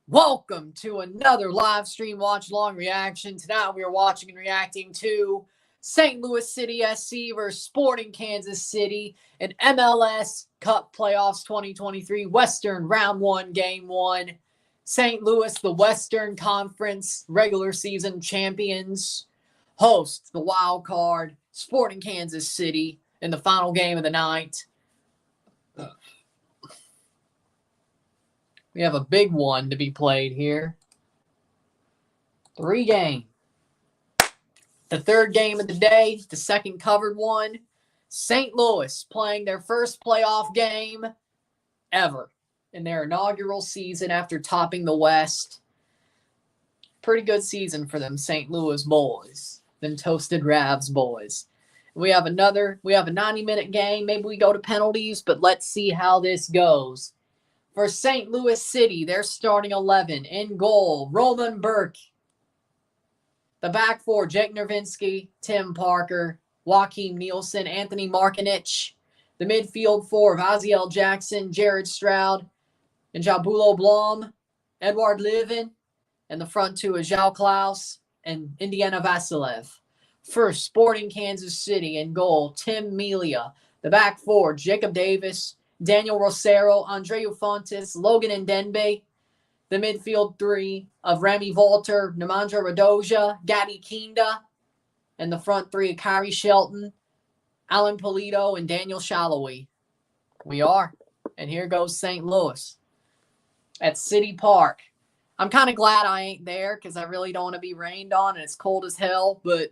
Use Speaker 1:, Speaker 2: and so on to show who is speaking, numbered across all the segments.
Speaker 1: Welcome to another live stream watch-along reaction. Tonight we are watching and reacting to St. Louis City SC versus Sporting Kansas City in MLS Cup Playoffs 2023 Western Round 1 Game 1. St. Louis, the Western Conference regular season champions, host the wild card Sporting Kansas City in the final game of the night. We have a big one to be played here. 3-game. The third game of the day, the second covered one. St. Louis playing their first playoff game ever in their inaugural season after topping the West. Pretty good season for them St. Louis boys. Them Toasted Ravs boys. We have a 90-minute game. Maybe we go to penalties, but let's see how this goes. For St. Louis City, their starting 11. In goal, Roman Burke. The back four, Jake Nervinsky, Tim Parker, Joakim Nielsen, Anthony Markinich. The midfield four, Vaziel Jackson, Jared Stroud, and Jabulo Blom, Edward Levin. And the front two is Zhao Klaus and Indiana Vasilev. For Sporting Kansas City, in goal, Tim Melia. The back four, Jacob Davis, Daniel Rosero, Andreu Fontes, Logan Ndenbe. The midfield three of Remy Volter, Nemanja Radoja, Gadi Kinda. And the front three of Kyrie Shelton, Alan Polito, and Daniel Shallowy. We are. And here goes St. Louis at City Park. I'm kind of glad I ain't there because I really don't want to be rained on and it's cold as hell, but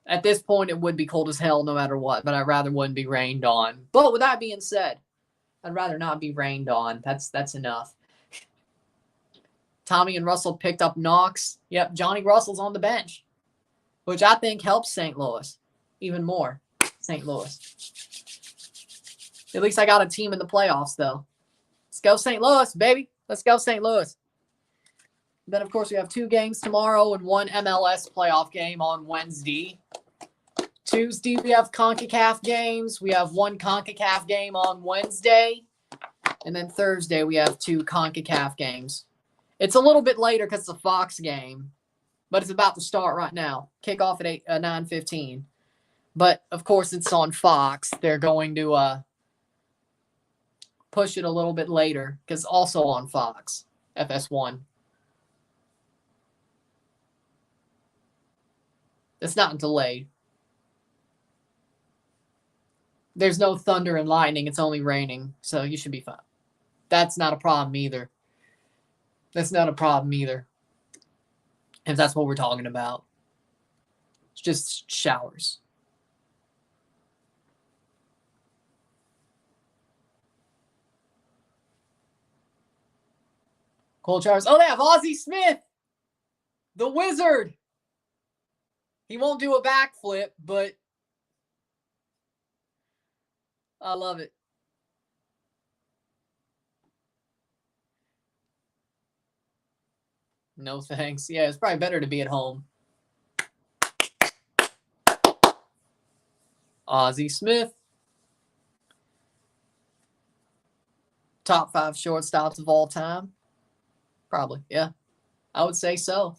Speaker 1: at this point, it would be cold as hell no matter what, but I'd rather wouldn't be rained on. But with that being said, I'd rather not be rained on. That's enough. Tommy and Russell picked up Knox. Yep, Johnny Russell's on the bench, which I think helps St. Louis even more. St. Louis. At least I got a team in the playoffs, though. Let's go St. Louis, baby. Let's go St. Louis. Then, of course, we have 2 games tomorrow and 1 MLS playoff game on Wednesday. Tuesday, we have CONCACAF games. We have 1 CONCACAF game on Wednesday. And then Thursday, we have 2 CONCACAF games. It's a little bit later because it's a Fox game, but it's about to start right now. Kickoff at 9:15. But, of course, it's on Fox. They're going to push it a little bit later because it's also on Fox, FS1. It's not delayed. There's no thunder and lightning. It's only raining, so you should be fine. That's not a problem either. That's not a problem either. If that's what we're talking about. It's just showers. Cold showers. Oh, they have Ozzie Smith, the wizard. He won't do a backflip, but I love it. No thanks. Yeah, it's probably better to be at home. Ozzie Smith. Top 5 shortstops of all time. Probably, yeah. I would say so.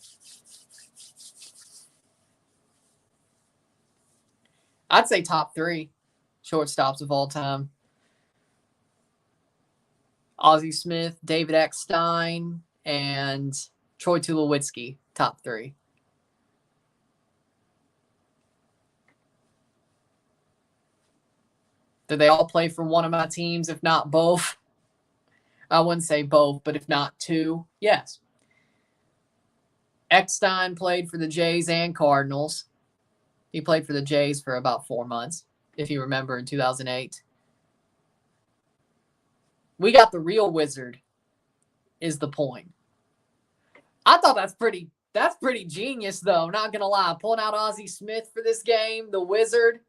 Speaker 1: I'd say top 3 shortstops of all time. Ozzie Smith, David Eckstein, and Troy Tulowitzki, top 3. Did they all play for one of my teams, if not both? I wouldn't say both, but if not 2, yes. Eckstein played for the Jays and Cardinals. He played for the Jays for about 4 months, if you remember, in 2008. We got the real wizard, is the point. I thought that's pretty genius, though, not going to lie. Pulling out Ozzie Smith for this game, the wizard,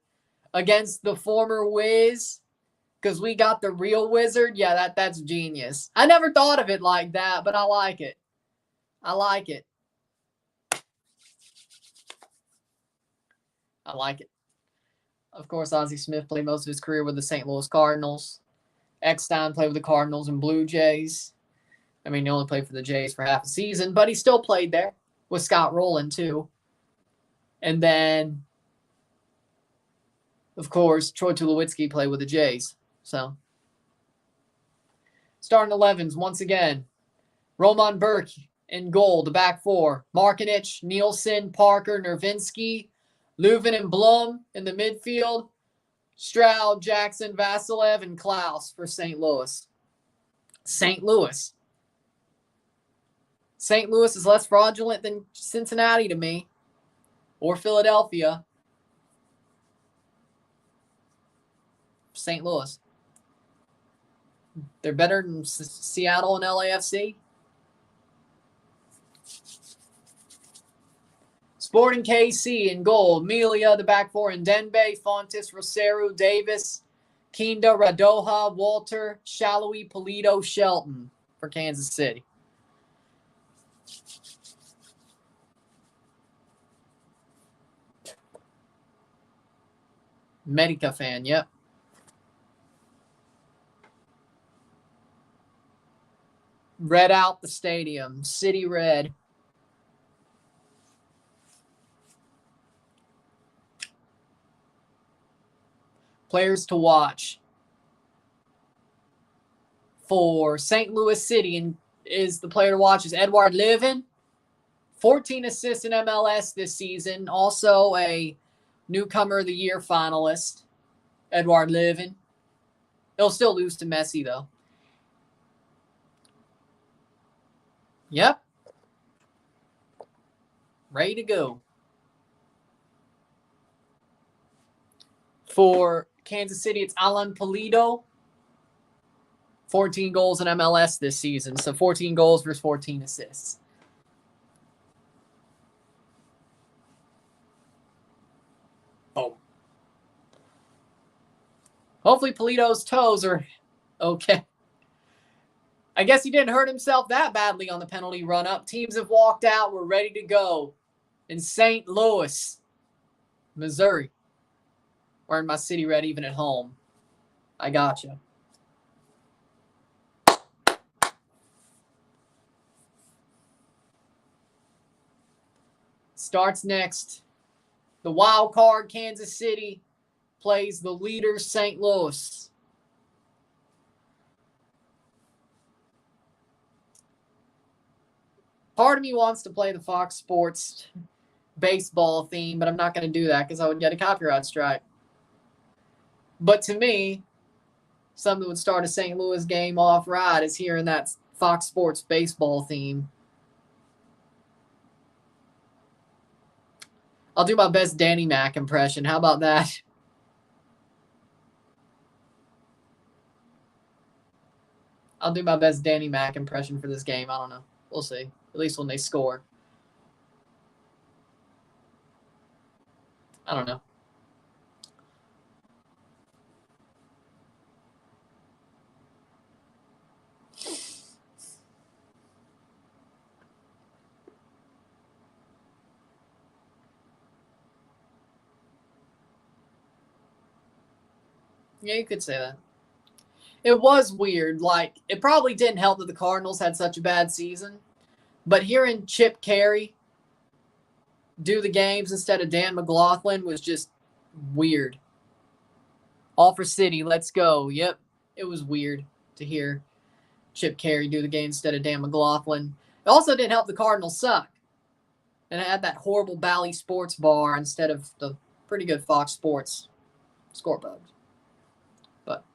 Speaker 1: against the former Wiz, because we got the real wizard. Yeah, that's genius. I never thought of it like that, but I like it. I like it. I like it. Of course, Ozzie Smith played most of his career with the St. Louis Cardinals. Eckstein played with the Cardinals and Blue Jays. I mean, he only played for the Jays for half a season, but he still played there with Scott Rowland, too. And then, of course, Troy Tulowitzki played with the Jays. So, starting 11s once again. Roman Burke in goal, the back four. Markinich, Nielsen, Parker, Nervinsky, Leuven and Blum in the midfield. Stroud, Jackson, Vasilev, and Klaus for St. Louis. St. Louis. St. Louis is less fraudulent than Cincinnati to me. Or Philadelphia. St. Louis. They're better than Seattle and LAFC. Sporting KC in goal. Melia, the back four, in Denbe, Fontes, Rosario, Davis, Kinda, Radoja, Walter, Shallowy, Polito, Shelton for Kansas City. Medica fan, yep. Red out the stadium. City red. Players to watch. For St. Louis City, and is the player to watch is Edouard Leuven. 14 assists in MLS this season. Also a newcomer of the year finalist. Edouard Leuven. He'll still lose to Messi, though. Yep. Ready to go. For Kansas City, it's Alan Pulido. 14 goals in MLS this season. So 14 goals versus 14 assists. Boom. Hopefully Pulido's toes are okay. I guess he didn't hurt himself that badly on the penalty run-up. Teams have walked out. We're ready to go in St. Louis, Missouri. Wearing my city red even at home. I gotcha. Starts next. The wild card, Kansas City, plays the leader, St. Louis. Part of me wants to play the Fox Sports baseball theme, but I'm not going to do that because I would get a copyright strike. But to me, something that would start a St. Louis game off right is hearing that Fox Sports baseball theme. I'll do my best Danny Mac impression. How about that? I'll do my best Danny Mac impression for this game. I don't know. We'll see. At least when they score. I don't know. Yeah, you could say that. It was weird. Like, it probably didn't help that the Cardinals had such a bad season. But hearing Chip Carey do the games instead of Dan McLaughlin was just weird. All for City, let's go. Yep, it was weird to hear Chip Carey do the game instead of Dan McLaughlin. It also didn't help the Cardinals suck. And it had that horrible Bally Sports bar instead of the pretty good Fox Sports scoreboard. But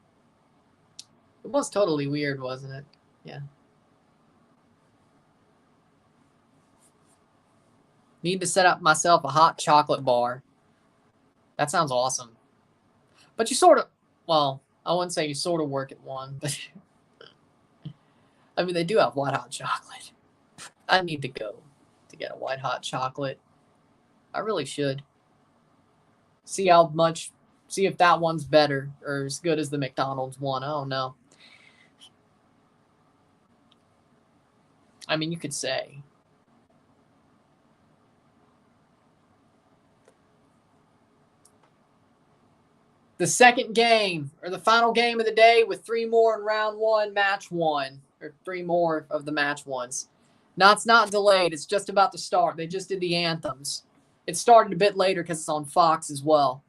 Speaker 1: it was totally weird, wasn't it? Yeah. Need to set up myself a hot chocolate bar. That sounds awesome. But you sort of, well, I wouldn't say you sort of work at one, but I mean, they do have white hot chocolate. I need to go to get a white hot chocolate. I really should. See if that one's better or as good as the McDonald's one. I don't know. I mean, you could say. The second game, or the final game of the day with 3 more in round 1, match 1. or 3 more of the match ones. Now, it's not delayed. It's just about to start. They just did the anthems. It started a bit later because it's on Fox as well.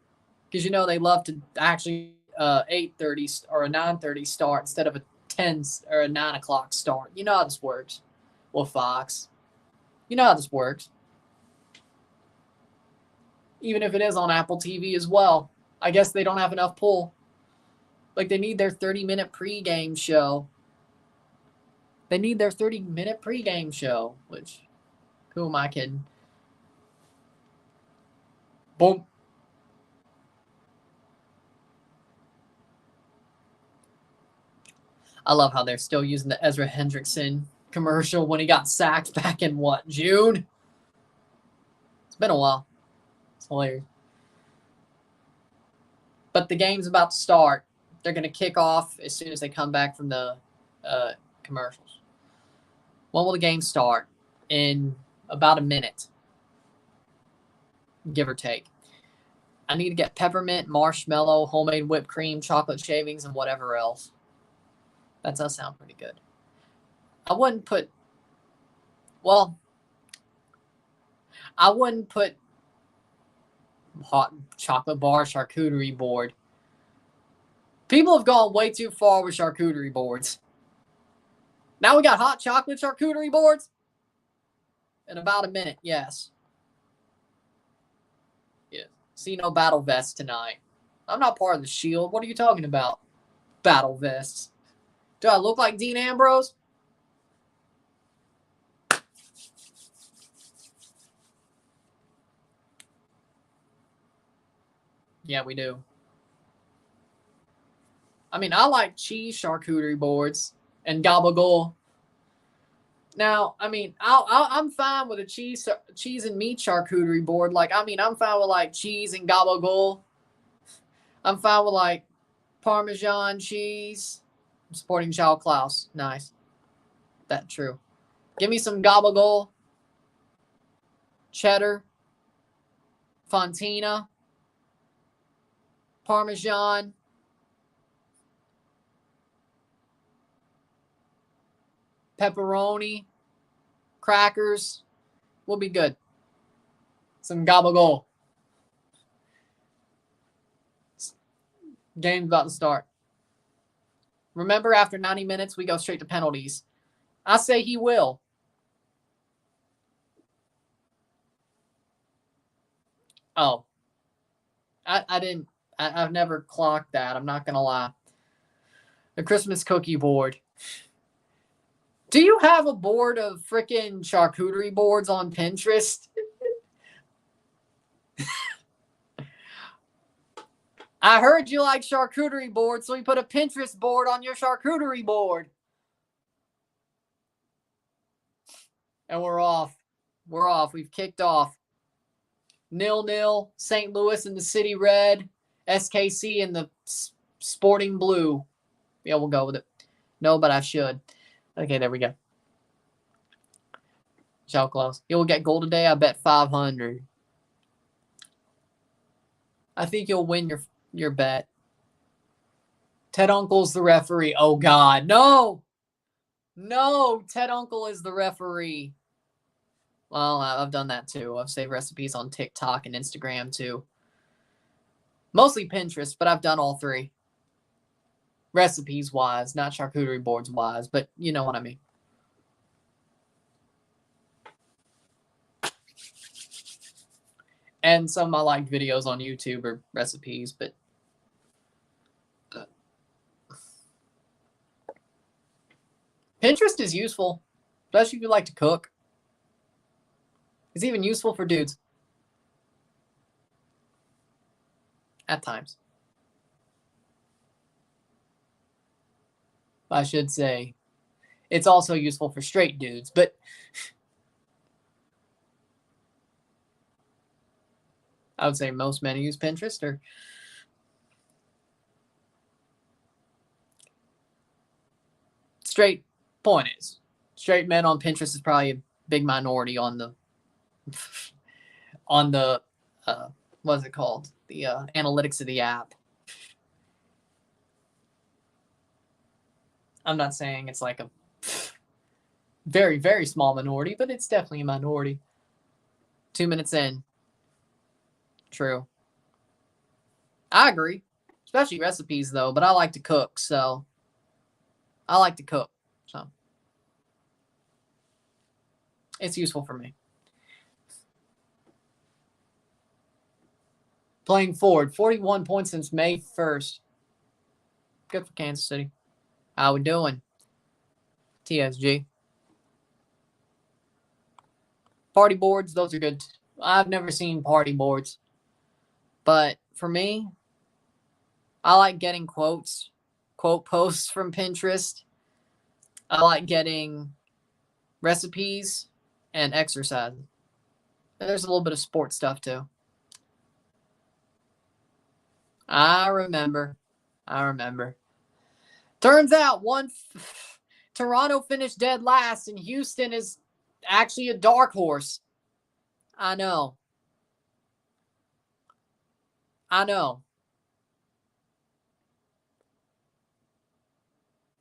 Speaker 1: Because, they love to actually 8:30 or a 9:30 start instead of a 10 or a 9 o'clock start. You know how this works. Well, Fox. You know how this works. Even if it is on Apple TV as well. I guess they don't have enough pull. Like, they need their 30-minute pregame show. They need their 30-minute pregame show, which, who am I kidding? Boom. I love how they're still using the Ezra Hendrickson commercial when he got sacked back in, June? It's been a while. It's hilarious. But the game's about to start. They're going to kick off as soon as they come back from the commercials. When will the game start? In about a minute, give or take. I need to get peppermint, marshmallow, homemade whipped cream, chocolate shavings, and whatever else. That does sound pretty good. I wouldn't put hot chocolate bar charcuterie board. People have gone way too far with charcuterie boards. Now we got hot chocolate charcuterie boards? In about a minute, yes. Yeah. See no battle vests tonight. I'm not part of the Shield. What are you talking about? Battle vests. Do I look like Dean Ambrose? Yeah, we do. I mean, I like cheese charcuterie boards and gabagool. Now, I mean, I'm fine with a cheese and meat charcuterie board. Like, I mean, I'm fine with, like, cheese and gabagool. I'm fine with, like, Parmesan cheese. I'm supporting Charles Klaus. Nice. That's true. Give me some gabagool, cheddar, fontina, Parmesan, pepperoni, crackers. We'll be good. Some gabagool. Game's about to start. Remember, after 90 minutes, we go straight to penalties. I say he will. Oh. I've never clocked that. I'm not going to lie. The Christmas cookie board. Do you have a board of freaking charcuterie boards on Pinterest? I heard you like charcuterie boards, so we put a Pinterest board on your charcuterie board. And we're off. We're off. We've kicked off. 0-0. St. Louis in the city red. SKC in the sporting blue. Yeah, we'll go with it. No, but I should. Okay, there we go. Shall close. You'll get goal today. I bet 500. I think you'll win your bet. Ted Uncle's the referee. Oh, God. No. No, Ted Uncle is the referee. Well, I've done that too. I've saved recipes on TikTok and Instagram too. Mostly Pinterest, but I've done all three. Recipes-wise, not charcuterie boards-wise, but you know what I mean. And some of my liked videos on YouTube are recipes, but Pinterest is useful, especially if you like to cook. It's even useful for dudes. At times. I should say. It's also useful for straight dudes, but I would say most men use Pinterest. Or straight point is, straight men on Pinterest is probably a big minority on the what is it called? The analytics of the app. I'm not saying it's like a Very, very small minority, but it's definitely a minority. 2 minutes in. True. I agree. Especially recipes, though, but I like to cook, so. I like to cook, so. It's useful for me. Playing forward, 41 points since May 1st. Good for Kansas City. How we doing? TSG. Party boards, those are good. I've never seen party boards. But for me, I like getting quotes, quote posts from Pinterest. I like getting recipes and exercise. And there's a little bit of sports stuff too. I remember. Turns out Toronto finished dead last, and Houston is actually a dark horse. I know.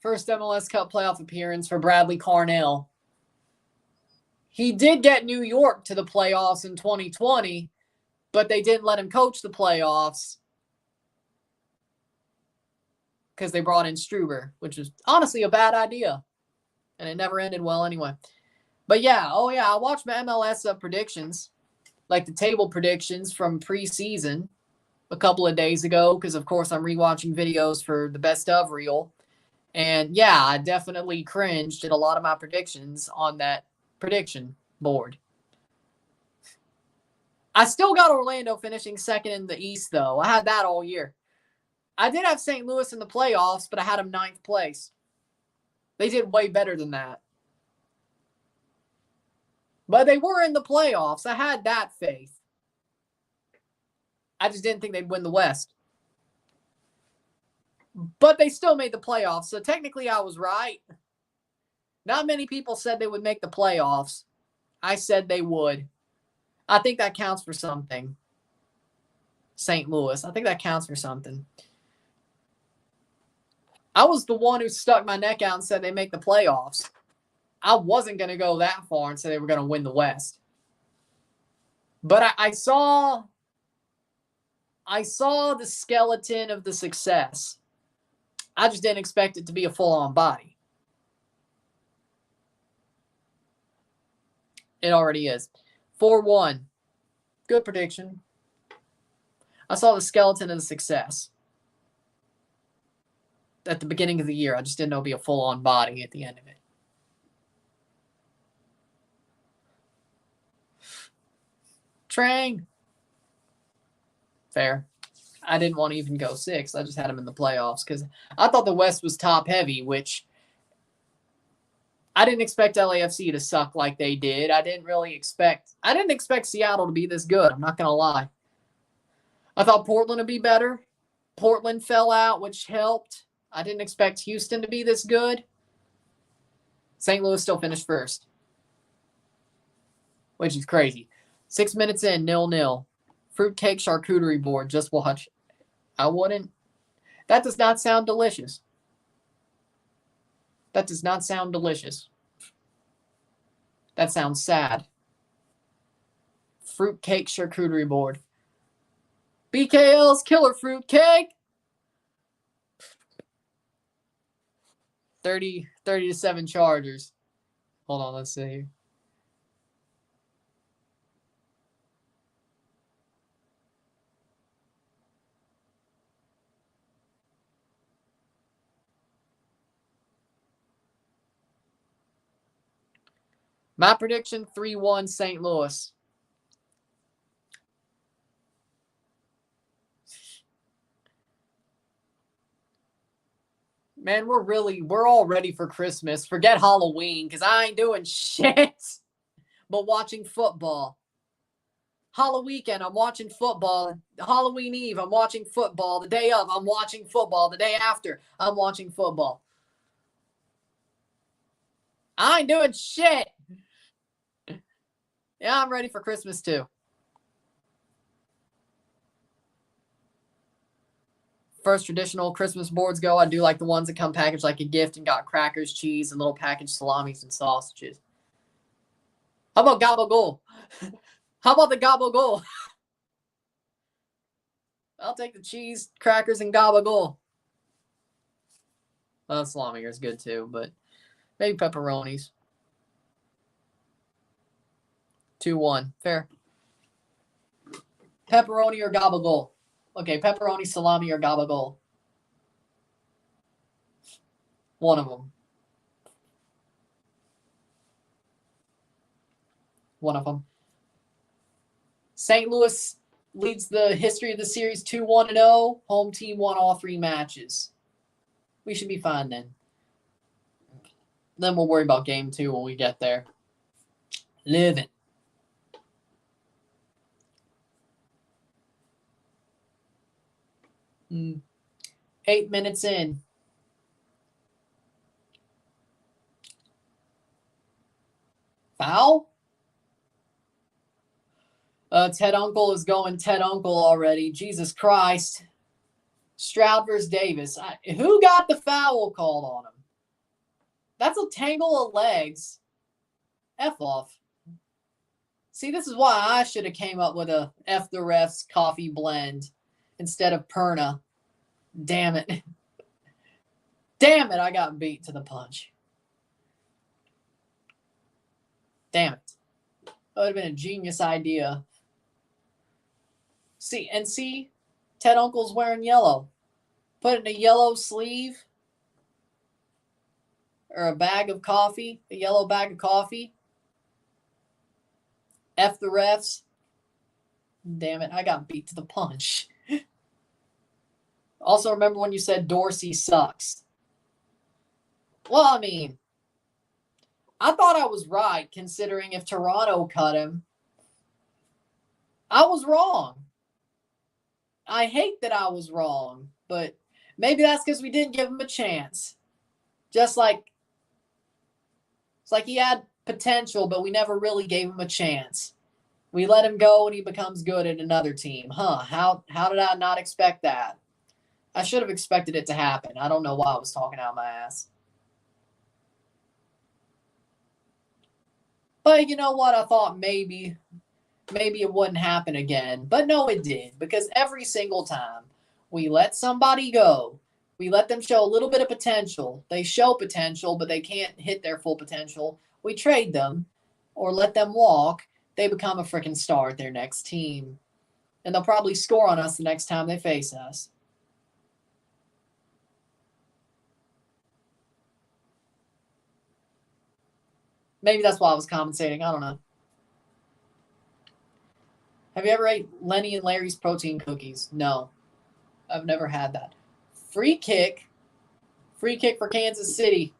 Speaker 1: First MLS Cup playoff appearance for Bradley Carnell. He did get New York to the playoffs in 2020, but they didn't let him coach the playoffs because they brought in Struber, which was honestly a bad idea. And it never ended well anyway. But yeah, I watched my MLS predictions, like the table predictions from preseason a couple of days ago, because of course I'm rewatching videos for the best of reel. And yeah, I definitely cringed at a lot of my predictions on that prediction board. I still got Orlando finishing second in the East, though. I had that all year. I did have St. Louis in the playoffs, but I had them 9th place. They did way better than that. But they were in the playoffs. I had that faith. I just didn't think they'd win the West. But they still made the playoffs, so technically I was right. Not many people said they would make the playoffs. I said they would. I think that counts for something. St. Louis. I think that counts for something. I was the one who stuck my neck out and said they make the playoffs. I wasn't going to go that far and say they were going to win the West. But I saw the skeleton of the success. I just didn't expect it to be a full-on body. It already is. 4-1. Good prediction. I saw the skeleton of the success at the beginning of the year. I just didn't know it'd be a full-on body at the end of it. Train. Fair. I didn't want to even go 6. I just had them in the playoffs because I thought the West was top-heavy, which I didn't expect LAFC to suck like they did. I didn't expect Seattle to be this good. I'm not going to lie. I thought Portland would be better. Portland fell out, which helped. I didn't expect Houston to be this good. St. Louis still finished first, which is crazy. 6 minutes in, 0-0. Fruitcake charcuterie board. Just watch. I wouldn't. That does not sound delicious. That does not sound delicious. That sounds sad. Fruitcake charcuterie board. BKL's killer fruitcake. 30-7 Chargers. Hold on, let's see here. My prediction, 3-1 St. Louis. Man, we're all ready for Christmas. Forget Halloween, because I ain't doing shit but watching football. Halloween weekend, I'm watching football. Halloween Eve, I'm watching football. The day of, I'm watching football. The day after, I'm watching football. I ain't doing shit. Yeah, I'm ready for Christmas too. first traditional Christmas boards go, I do like the ones that come packaged like a gift and got crackers, cheese, and little packaged salamis and sausages. How about gabagool? How about the gabagool? I'll take the cheese, crackers, and gabagool. Well, salami is good too, but maybe pepperonis. 2-1. Fair. Pepperoni or gabagool? Okay, pepperoni, salami, or gabagool? One of them. One of them. St. Louis leads the history of the series 2-1-0. Home team won all 3 matches. We should be fine then. Then we'll worry about game 2 when we get there. Living. Mm. 8 minutes in. Foul? Ted Uncle is going Ted Uncle already. Jesus Christ. Stroud versus Davis. Who got the foul called on him? That's a tangle of legs. F off. See, this is why I should have came up with a F the refs coffee blend instead of Perna. Damn it. Damn it, I got beat to the punch. Damn it. That would have been a genius idea. See, Ted Uncle's wearing yellow. Put in a yellow sleeve or a bag of coffee, a yellow bag of coffee. F the refs. Damn it, I got beat to the punch. Also, remember when you said Dorsey sucks? Well, I mean, I thought I was right considering if Toronto cut him. I was wrong. I hate that I was wrong, but maybe that's because we didn't give him a chance. Just like, it's like he had potential, but we never really gave him a chance. We let him go and he becomes good at another team. How did I not expect that? I should have expected it to happen. I don't know why I was talking out of my ass. But you know what? I thought maybe it wouldn't happen again. But no, it did. Because every single time we let somebody go, we let them show a little bit of potential. They show potential, but they can't hit their full potential. We trade them or let them walk. They become a freaking star at their next team. And they'll probably score on us the next time they face us. Maybe that's why I was compensating. I don't know. Have you ever ate Lenny and Larry's protein cookies? No. I've never had that. Free kick. Free kick for Kansas City.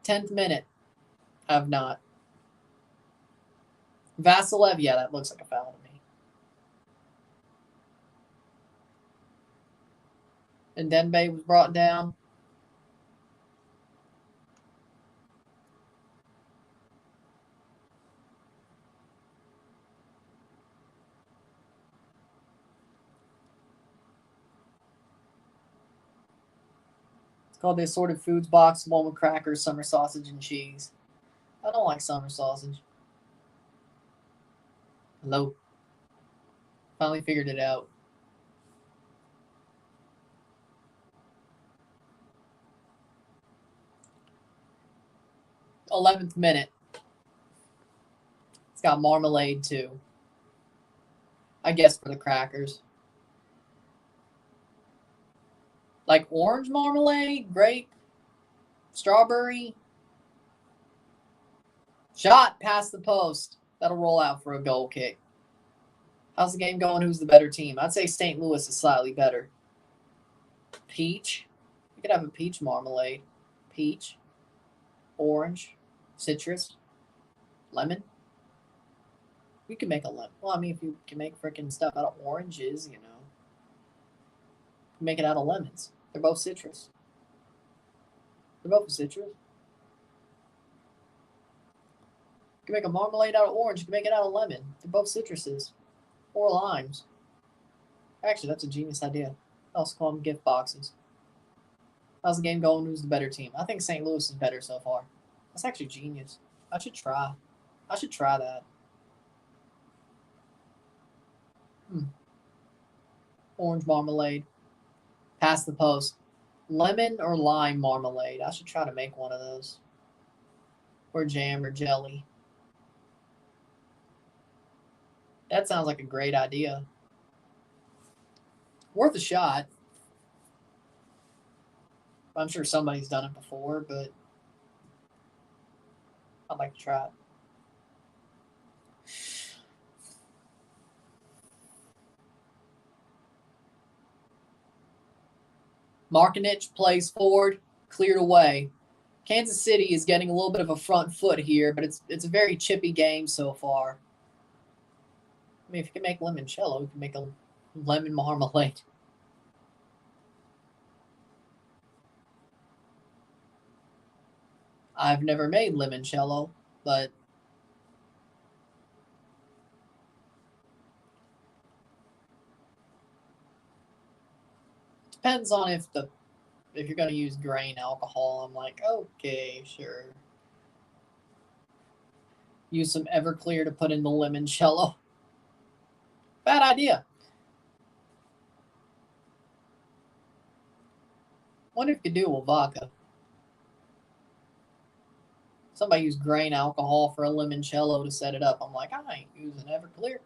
Speaker 1: 10th minute. I've not. Vasilev, yeah, that looks like a foul to me. And Denbei was brought down. It's called the assorted foods box, one with crackers, summer sausage, and cheese. I don't like summer sausage. Hello. Finally figured it out. 11th minute. It's got marmalade too. I guess for the crackers. Like orange marmalade, grape, strawberry. Shot past the post. That'll roll out for a goal kick. How's the game going? Who's the better team? I'd say St. Louis is slightly better. Peach. You could have a peach marmalade. Peach. Orange. Citrus. Lemon. We could make a lemon. Well, I mean, if you can make freaking stuff out of oranges, you know. Make it out of lemons. They're both citrus. They're both citrus. You can make a marmalade out of orange. You can make it out of lemon. They're both citruses. Or limes. Actually, that's a genius idea. I also call them gift boxes. How's the game going? Who's the better team? I think St. Louis is better so far. That's actually genius. I should try. I should try that. Orange marmalade. Pass the post. Lemon or lime marmalade. I should try to make one of those. Or jam or jelly. That sounds like a great idea. Worth a shot. I'm sure somebody's done it before, but I'd like to try it. Markinich plays forward, cleared away. Kansas City is getting a little bit of a front foot here, but it's a very chippy game so far. I mean, if you can make limoncello, you can make a lemon marmalade. I've never made limoncello, but depends on if you're going to use grain alcohol. I'm like, okay, sure. Use some Everclear to put in the limoncello. Bad idea. Wonder if you could do it with vodka. Somebody used grain alcohol for a limoncello to set it up. I'm like, I ain't using Everclear.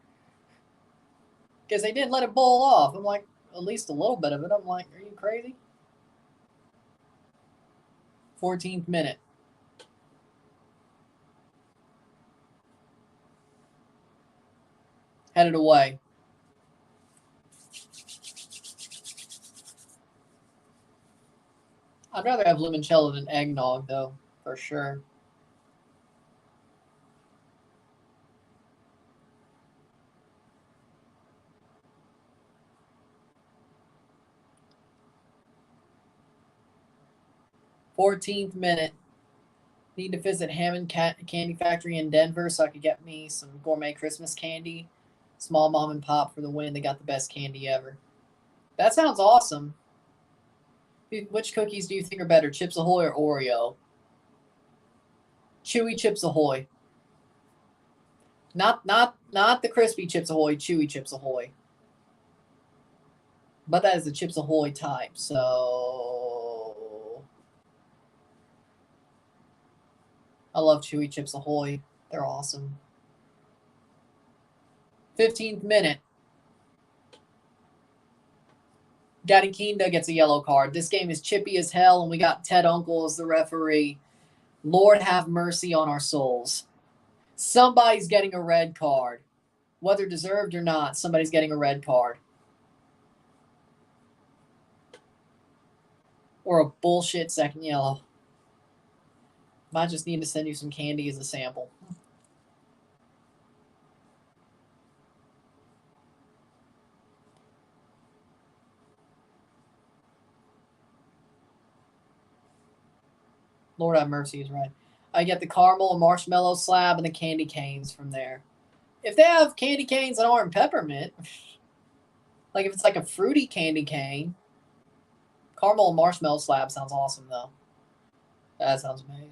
Speaker 1: Because they didn't let it boil off. I'm like, at least a little bit of it. I'm like, are you crazy? 14th minute. Headed away. I'd rather have limoncello than eggnog, though, for sure. Fourteenth minute. Need to visit Hammond Candy Factory in Denver so I could get me some gourmet Christmas candy. Small mom and pop for the win. They got the best candy ever. That sounds awesome. Which cookies do you think are better, Chips Ahoy or Oreo? Chewy Chips Ahoy. Not the crispy Chips Ahoy, chewy Chips Ahoy. But that is the Chips Ahoy type, so I love chewy Chips Ahoy. They're awesome. 15th minute. Daddy Kinda gets a yellow card. This game is chippy as hell, and we got Ted Uncle as the referee. Lord have mercy on our souls. Somebody's getting a red card. Whether deserved or not, somebody's getting a red card. Or a bullshit second yellow. Might just need to send you some candy as a sample. Lord have mercy is right. I get the caramel and marshmallow slab and the candy canes from there. If they have candy canes that aren't peppermint, like if it's like a fruity candy cane, caramel and marshmallow slab sounds awesome though. That sounds amazing.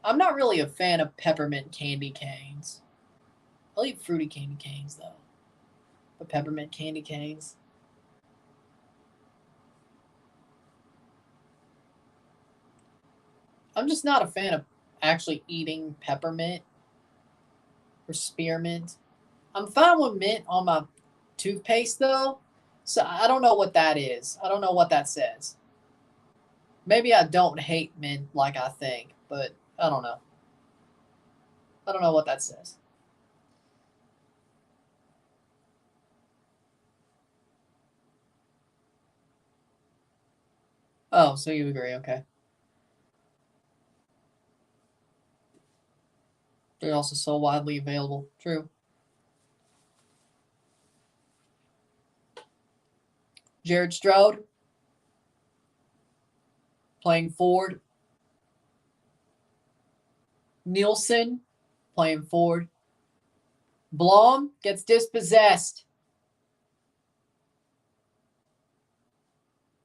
Speaker 1: I'm not really a fan of peppermint candy canes. I'll eat fruity candy canes though. But peppermint candy canes. I'm just not a fan of actually eating peppermint or spearmint. I'm fine with mint on my toothpaste though. So I don't know what that is. I don't know what that says. Maybe I don't hate mint like I think, but I don't know. I don't know what that says. Oh, so you agree. Okay. They're also so widely available. True. Jared Stroud playing forward. Nielsen playing forward. Blom gets dispossessed.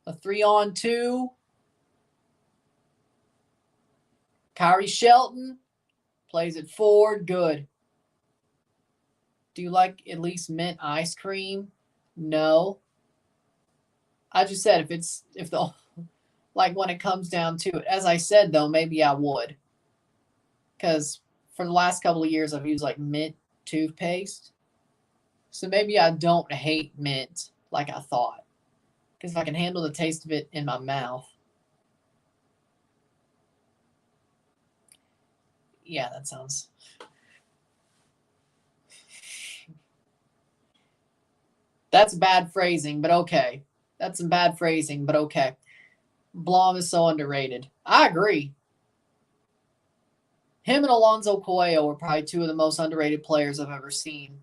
Speaker 1: A 3-on-2. Kyrie Shelton plays it forward. Good. Do you like at least mint ice cream? No. I just said when it comes down to it. As I said, though, maybe I would. Because for the last couple of years, I've used like mint toothpaste. So maybe I don't hate mint like I thought. Because I can handle the taste of it in my mouth. Yeah, that sounds... That's bad phrasing, but okay. That's some bad phrasing, but okay. Blom is so underrated. I agree. Him and Alonzo Coelho are probably two of the most underrated players I've ever seen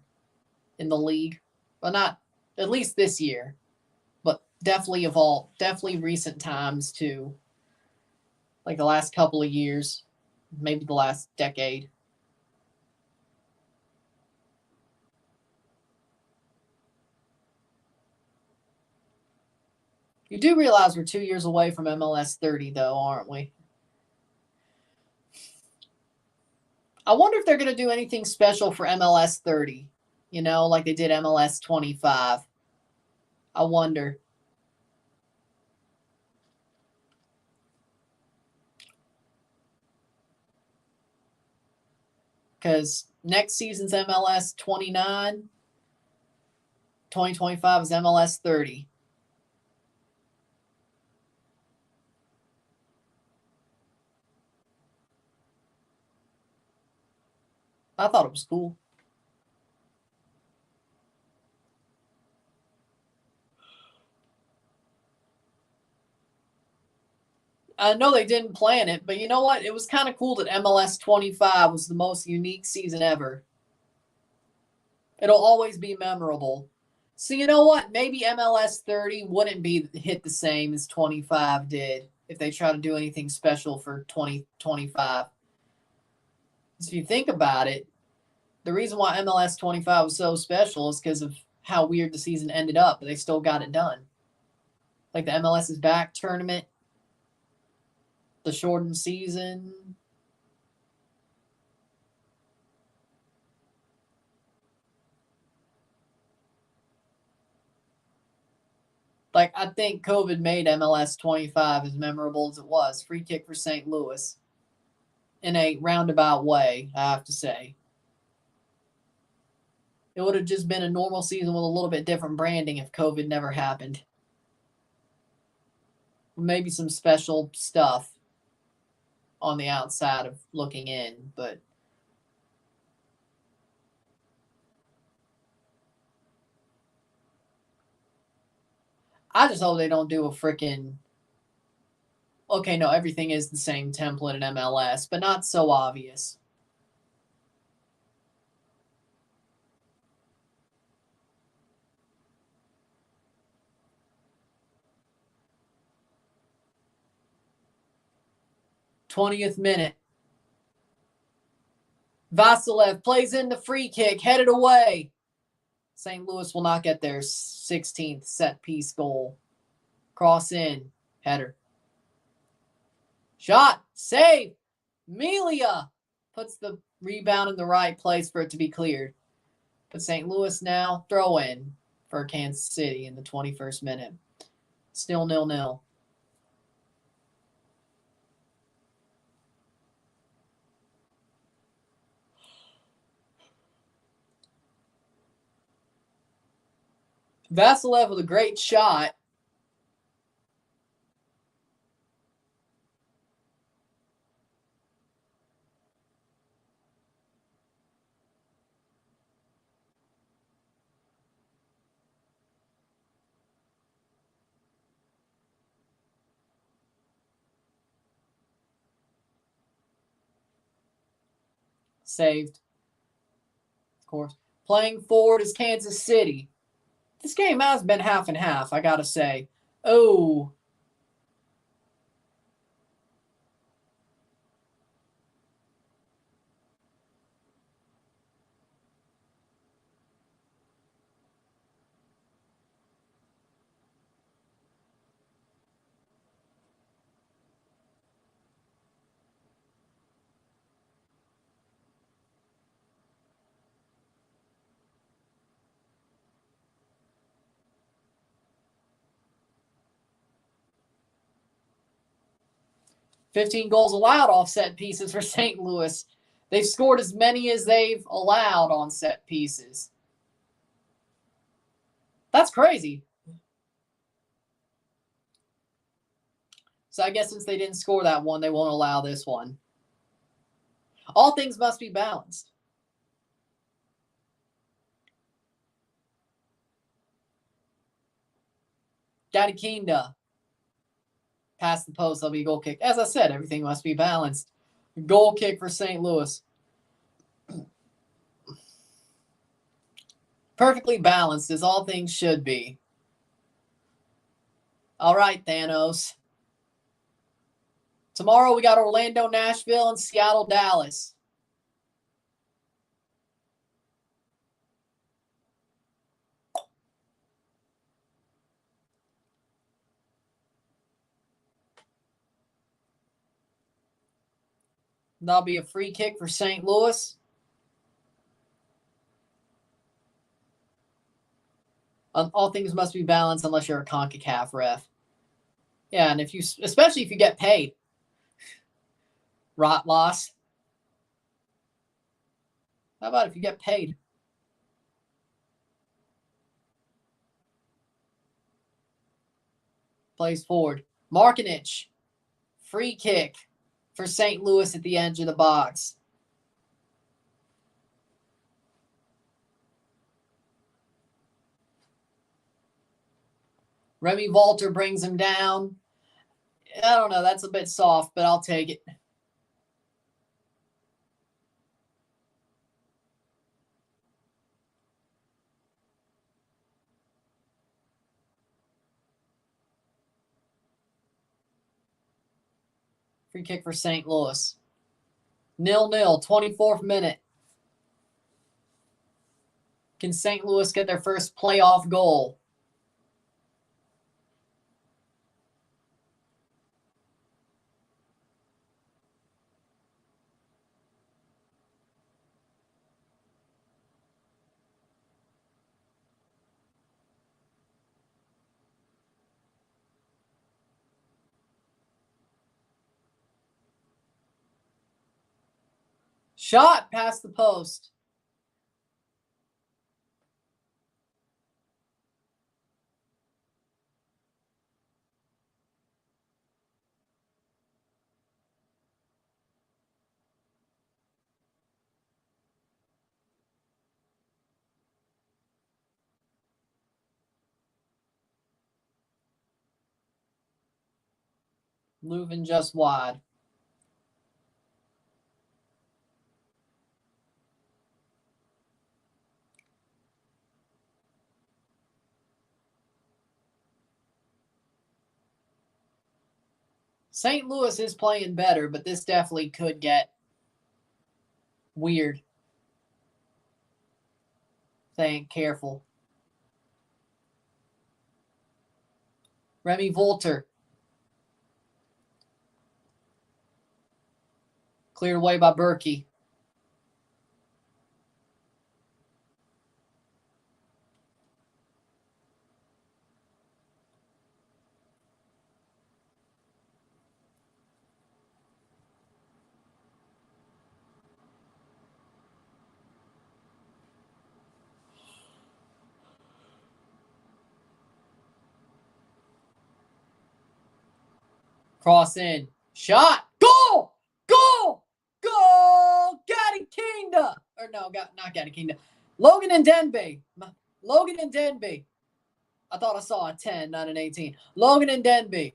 Speaker 1: in the league. Well, not at least this year, but definitely recent times too. Like the last couple of years, maybe the last decade. You do realize we're 2 years away from MLS 30, though, aren't we? I wonder if they're going to do anything special for MLS 30, like they did MLS 25. I wonder. Because next season's MLS 29, 2025 is MLS 30. I thought it was cool. I know they didn't plan it, but you know what? It was kind of cool that MLS 25 was the most unique season ever. It'll always be memorable. So you know what? Maybe MLS 30 wouldn't be hit the same as 25 did if they try to do anything special for 2025. So if you think about it, the reason why MLS 25 was so special is because of how weird the season ended up, but they still got it done. Like the MLS is back tournament, the shortened season. Like, I think COVID made MLS 25 as memorable as it was. Free kick for St. Louis. In a roundabout way, I have to say. It would have just been a normal season with a little bit different branding if COVID never happened. Maybe some special stuff on the outside of looking in, but I just hope they don't do a freaking... Okay, no, everything is the same template in MLS, but not so obvious. '20th minute. Vasilev plays in the free kick, headed away. St. Louis will not get their 16th set piece goal. Cross in, header. Shot, save. Melia puts the rebound in the right place for it to be cleared. But St. Louis now throw in for Kansas City in the 21st minute. Still 0-0. Vasilev with a great shot. Saved. Of course. Playing forward is Kansas City. This game has been half and half, I gotta say. Oh. 15 goals allowed off set pieces for St. Louis. They've scored as many as they've allowed on set pieces. That's crazy. So I guess since they didn't score that one, they won't allow this one. All things must be balanced. Costigan-Cripps. Past the post, that'll be a goal kick. As I said, everything must be balanced. Goal kick for St. Louis. Perfectly balanced, as all things should be. All right, Thanos. Tomorrow we got Orlando, Nashville, and Seattle, Dallas. That'll be a free kick for St. Louis. All things must be balanced unless you're a CONCACAF ref. Yeah, and especially if you get paid. Rot loss. How about if you get paid? Plays forward. Markinich. Free kick for St. Louis at the edge of the box. Remy Wolff brings him down. I don't know. That's a bit soft, but I'll take it. Free kick for St. Louis. 0-0, 24th minute. Can St. Louis get their first playoff goal? Shot past the post. Moving just wide. St. Louis is playing better, but this definitely could get weird. They ain't careful. Remy Wolff. Cleared away by Berkey. Cross in. Shot. Goal! Goal! Goal! Costigan-Cripps. Or no, not Costigan-Cripps. Logan and Denby. Logan and Denby. I thought I saw a 10, not an 18. Logan and Denby.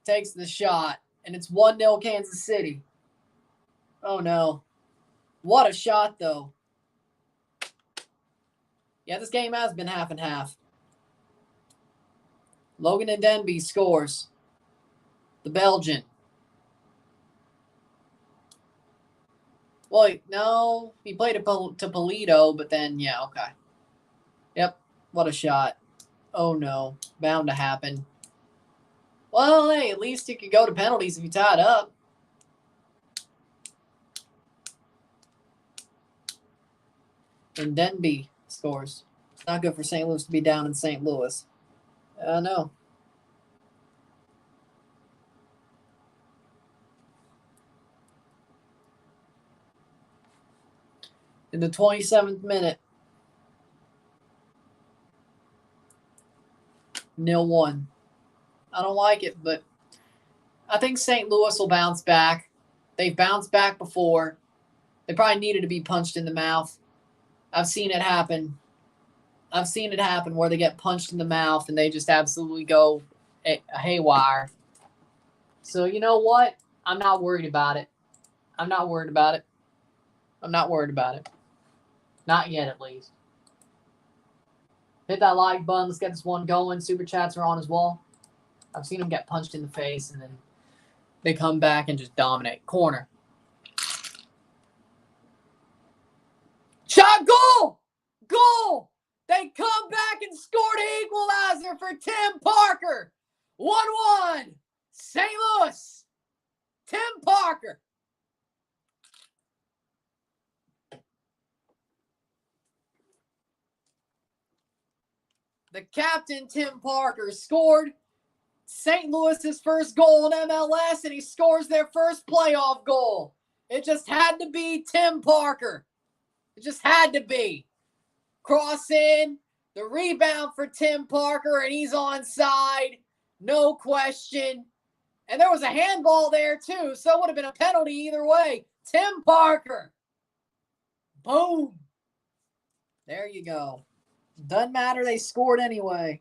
Speaker 1: Takes the shot. And it's 1-0 Kansas City. Oh, no. What a shot, though. Yeah, this game has been half and half. Logan and Denby scores. The Belgian. Well, no. He played it to Polito, but then, yeah, okay. Yep. What a shot. Oh, no. Bound to happen. Well, hey, at least you could go to penalties if you tie it up. And Denby scores. It's not good for St. Louis to be down in St. Louis. No. in the 27th minute. 0-1. I don't like it, but I think St. Louis will bounce back. They've bounced back before. They probably needed to be punched in the mouth. I've seen it happen. I've seen it happen where they get punched in the mouth and they just absolutely go haywire. So you know what? I'm not worried about it. I'm not worried about it. I'm not worried about it. Not yet, at least. Hit that like button. Let's get this one going. Super chats are on as well. I've seen them get punched in the face and then they come back and just dominate. Corner. Shot, goal! Goal! They come back and scored an equalizer for Tim Parker. 1-1. St. Louis. Tim Parker. The captain, Tim Parker, scored St. Louis's first goal in MLS, and he scores their first playoff goal. It just had to be Tim Parker. It just had to be. Cross in, the rebound for Tim Parker, and he's onside. No question. And there was a handball there, too, so it would have been a penalty either way. Tim Parker. Boom. There you go. Doesn't matter, they scored anyway.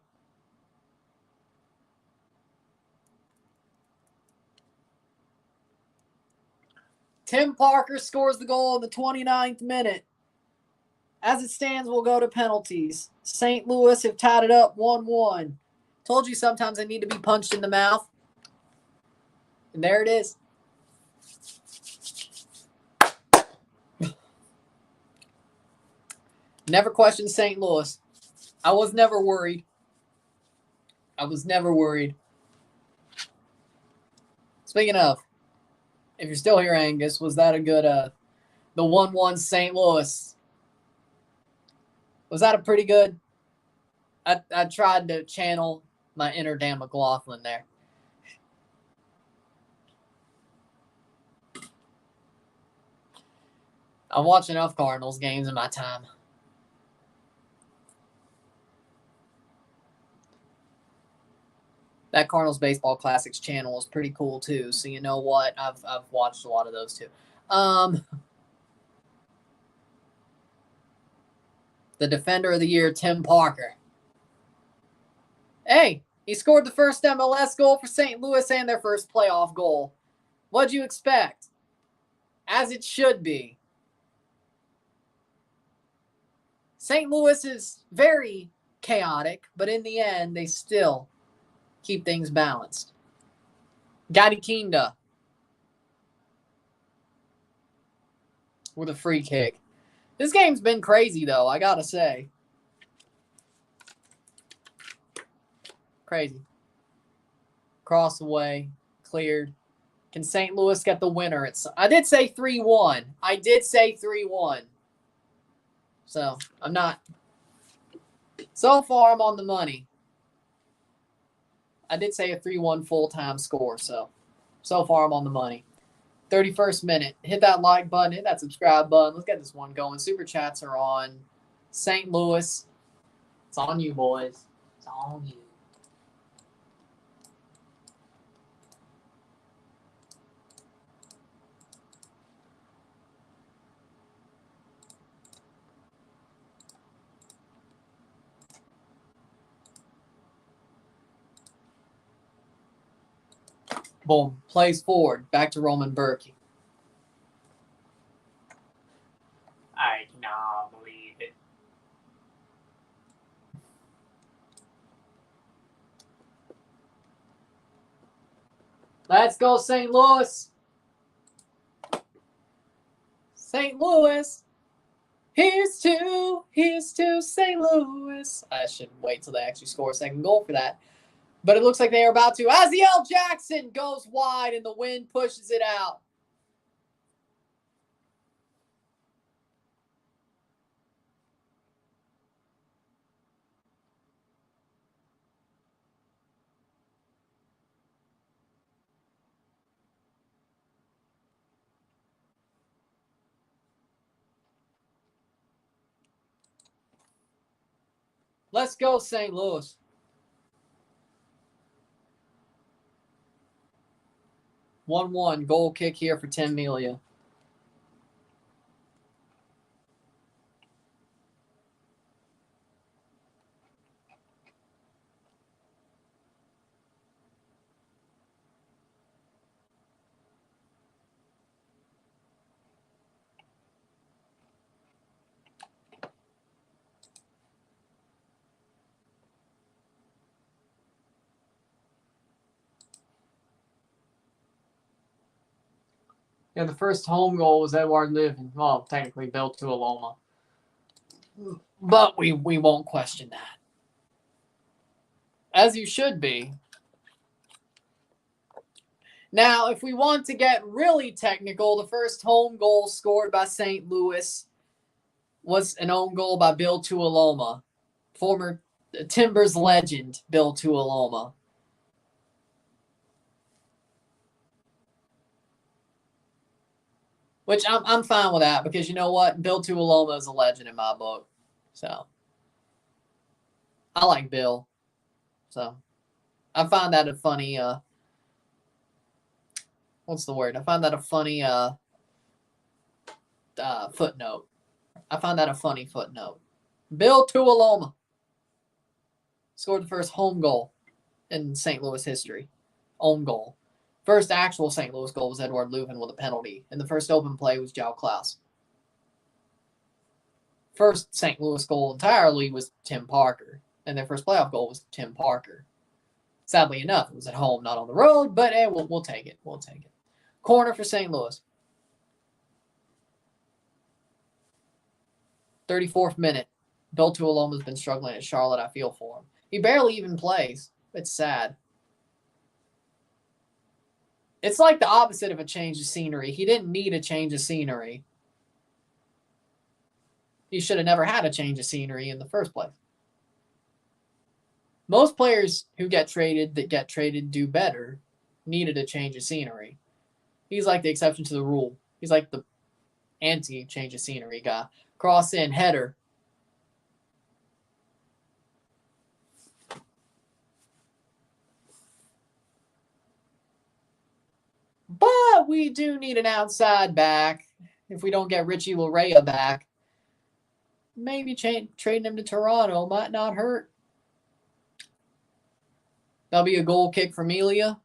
Speaker 1: Tim Parker scores the goal in the 29th minute. As it stands, we'll go to penalties. St. Louis have tied it up 1-1. Told you sometimes they need to be punched in the mouth. And there it is. Never questioned St. Louis. I was never worried. I was never worried. Speaking of, if you're still here, Angus, was that a good, the 1-1 St. Louis? Was that a pretty good? I tried to channel my inner Dan McLaughlin there. I've watched enough Cardinals games in my time. That Cardinals Baseball Classics channel is pretty cool too. So you know what? I've watched a lot of those too. The Defender of the Year, Tim Parker. Hey, he scored the first MLS goal for St. Louis and their first playoff goal. What'd you expect? As it should be. St. Louis is very chaotic, but in the end, they still keep things balanced. Gadi Kinda with a free kick. This game's been crazy, though, I gotta say. Crazy. Cross away, cleared. Can St. Louis get the winner? I did say 3-1. I did say 3-1. So, I'm not. So far, I'm on the money. I did say a 3-1 full-time score, so far I'm on the money. 31st minute. Hit that like button. Hit that subscribe button. Let's get this one going. Super chats are on. St. Louis. It's on you, boys. It's on you. Boom. Plays forward. Back to Roman Berkey. I cannot believe it. Let's go, St. Louis. St. Louis. Here's to St. Louis. I should wait till they actually score a second goal for that. But it looks like they are about to. Aziel Jackson goes wide and the wind pushes it out. Let's go, St. Louis. One goal kick here for Tim Melia. Yeah, the first home goal was Edward Living. Well, technically Bill Tuoloma. But we won't question that. As you should be. Now, if we want to get really technical, the first home goal scored by St. Louis was an own goal by Bill Tuoloma, former Timbers legend Bill Tuoloma. Which I'm fine with that because you know what? Bill Tuoloma is a legend in my book. So I like Bill. So I find that a funny what's the word? I find that a funny footnote. I find that a funny footnote. Bill Tuoloma scored the first home goal in St. Louis history. Own goal. First actual St. Louis goal was Edward Leuven with a penalty, and the first open play was João Klaus. First St. Louis goal entirely was Tim Parker, and their first playoff goal was Tim Parker. Sadly enough, it was at home, not on the road, but we'll take it. We'll take it. Corner for St. Louis. 34th minute. Bill Tuoloma's been struggling at Charlotte, I feel for him. He barely even plays. It's sad. It's like the opposite of a change of scenery. He didn't need a change of scenery. He should have never had a change of scenery in the first place. Most players who get traded do better needed a change of scenery. He's like the exception to the rule. He's like the anti-change of scenery guy. Cross in, header. But we do need an outside back. If we don't get Richie Larea back, maybe trading him to Toronto might not hurt. That'll be a goal kick for Melia.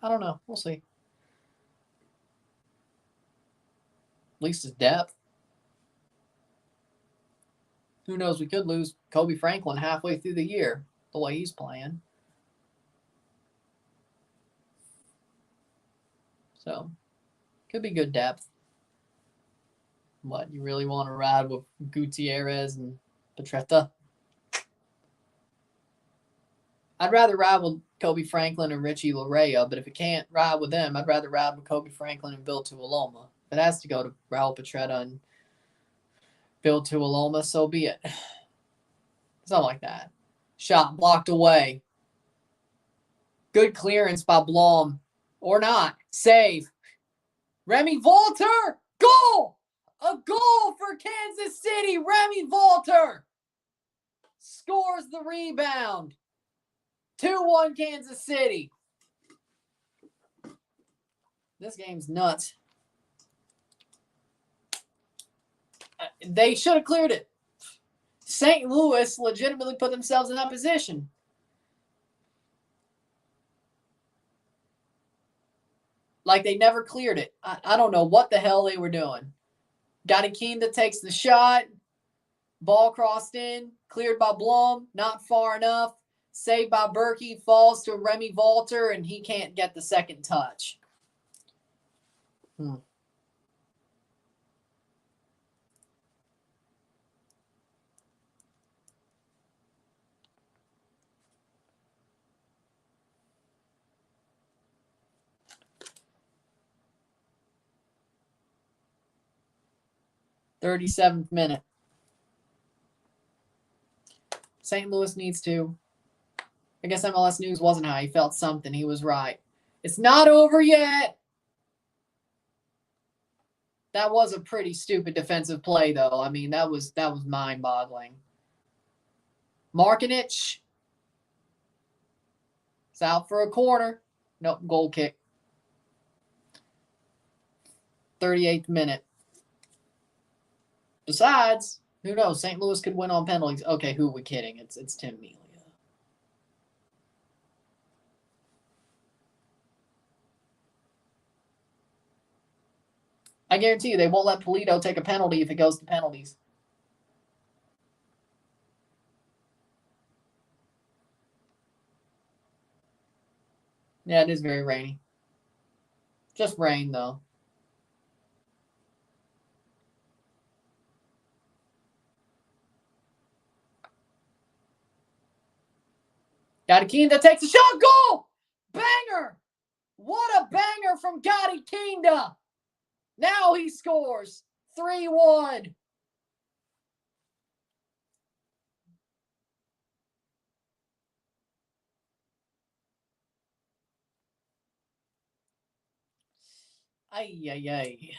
Speaker 1: I don't know. We'll see. At least his depth. Who knows? We could lose Kobe Franklin halfway through the year, the way he's playing. So, could be good depth. What, you really want to ride with Gutierrez and Petretta? I'd rather ride with Kobe Franklin and Richie Larea, but if it can't ride with them, I'd rather ride with Kobe Franklin and Bill Tuoloma. If it has to go to Raul Petretta and Bill Tuoloma, so be it. Something like that. Shot blocked away. Good clearance by Blom. Or not. Save. Remy Wolff. Goal! A goal for Kansas City. Remy Wolff scores the rebound. 2-1 Kansas City. This game's nuts. They should have cleared it. St. Louis legitimately put themselves in that position. Like they never cleared it. I don't know what the hell they were doing. Gadikinda takes the shot. Ball crossed in. Cleared by Blom. Not far enough. Saved by Berkey. Falls to Remy Wolff, and he can't get the second touch. 37th minute. St. Louis needs to. I guess MLS News wasn't high. He felt something. He was right. It's not over yet. That was a pretty stupid defensive play, though. I mean, that was mind-boggling. Markinich. It's out for a corner. Nope, goal kick. 38th minute. Besides, who knows? St. Louis could win on penalties. Okay, who are we kidding? It's Tim Melia. I guarantee you they won't let Polito take a penalty if it goes to penalties. Yeah, it is very rainy. Just rain, though. Gadikinda takes a shot. Goal! Banger! What a banger from Gadikinda! Now he scores 3-1. Ay.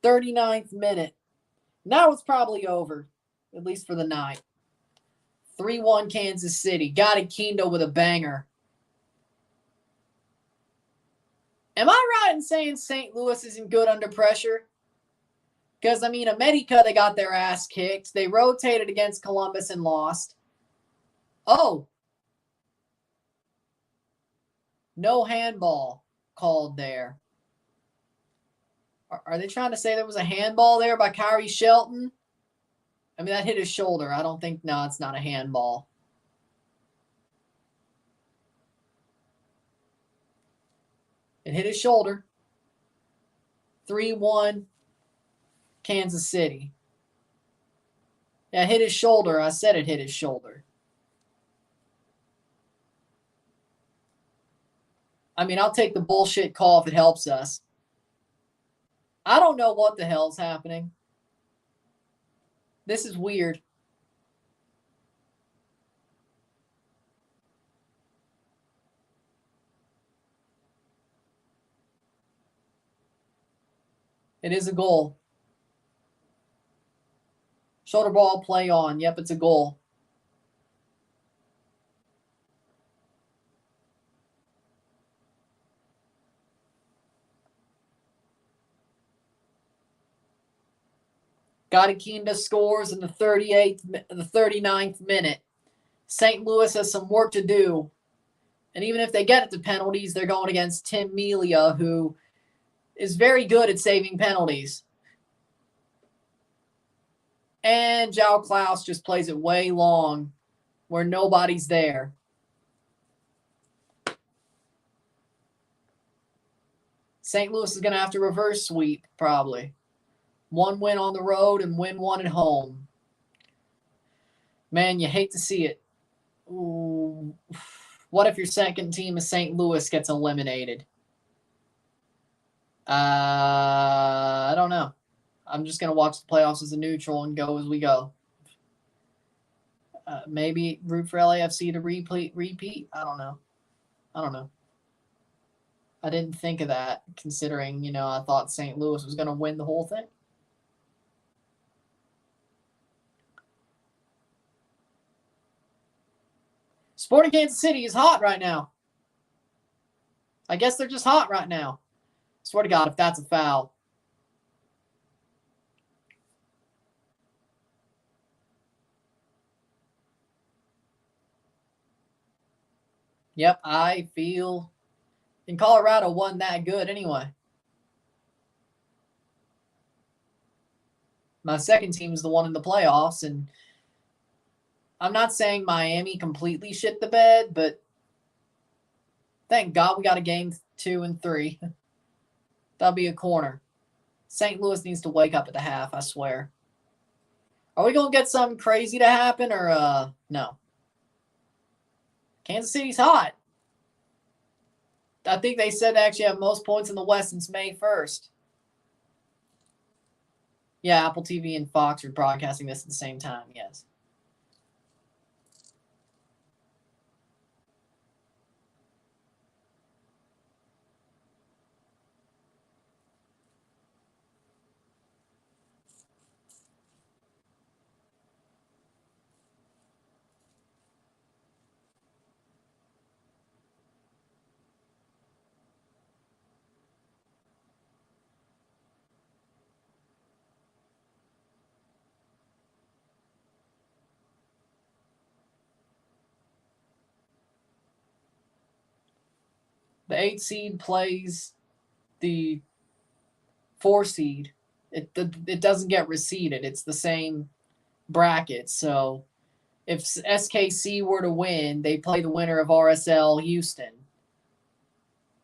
Speaker 1: 39th minute. Now it's probably over, at least for the night. 3-1 Kansas City. Gadikinda with a banger. Am I right in saying St. Louis isn't good under pressure? Because, I mean, America, they got their ass kicked. They rotated against Columbus and lost. Oh. No handball called there. Are they trying to say there was a handball there by Kyrie Shelton? I mean, that hit his shoulder. I don't think, no, it's not a handball. It hit his shoulder. 3-1 Kansas City. Yeah, it hit his shoulder. I said it hit his shoulder. I mean, I'll take the bullshit call if it helps us. I don't know what the hell's happening. This is weird. It is a goal. Shoulder ball, play on. Yep, it's a goal. Gadikinda scores in the 39th minute. St. Louis has some work to do. And even if they get it to penalties, they're going against Tim Melia, who is very good at saving penalties. And João Klaus just plays it way long where nobody's there. St. Louis is going to have to reverse sweep, probably. One win on the road and win one at home. Man, you hate to see it. Ooh. What if your second team is St. Louis gets eliminated? I don't know. I'm just going to watch the playoffs as a neutral and go as we go. Maybe root for LAFC to repeat. I don't know. I didn't think of that, considering, I thought St. Louis was going to win the whole thing. Sporting Kansas City is hot right now. I guess they're just hot right now. Swear to God, if that's a foul. Yep, I feel... And Colorado wasn't that good anyway. My second team is the one in the playoffs, and I'm not saying Miami completely shit the bed, but thank God we got a game 2 and 3. That'll be a corner. St. Louis needs to wake up at the half, I swear. Are we going to get something crazy to happen, or no? Kansas City's hot. I think they said they actually have most points in the West since May 1st. Yeah, Apple TV and Fox are broadcasting this at the same time, yes. The 8 seed plays the 4 seed. It doesn't get reseeded. It's the same bracket. So if SKC were to win, they play the winner of RSL Houston,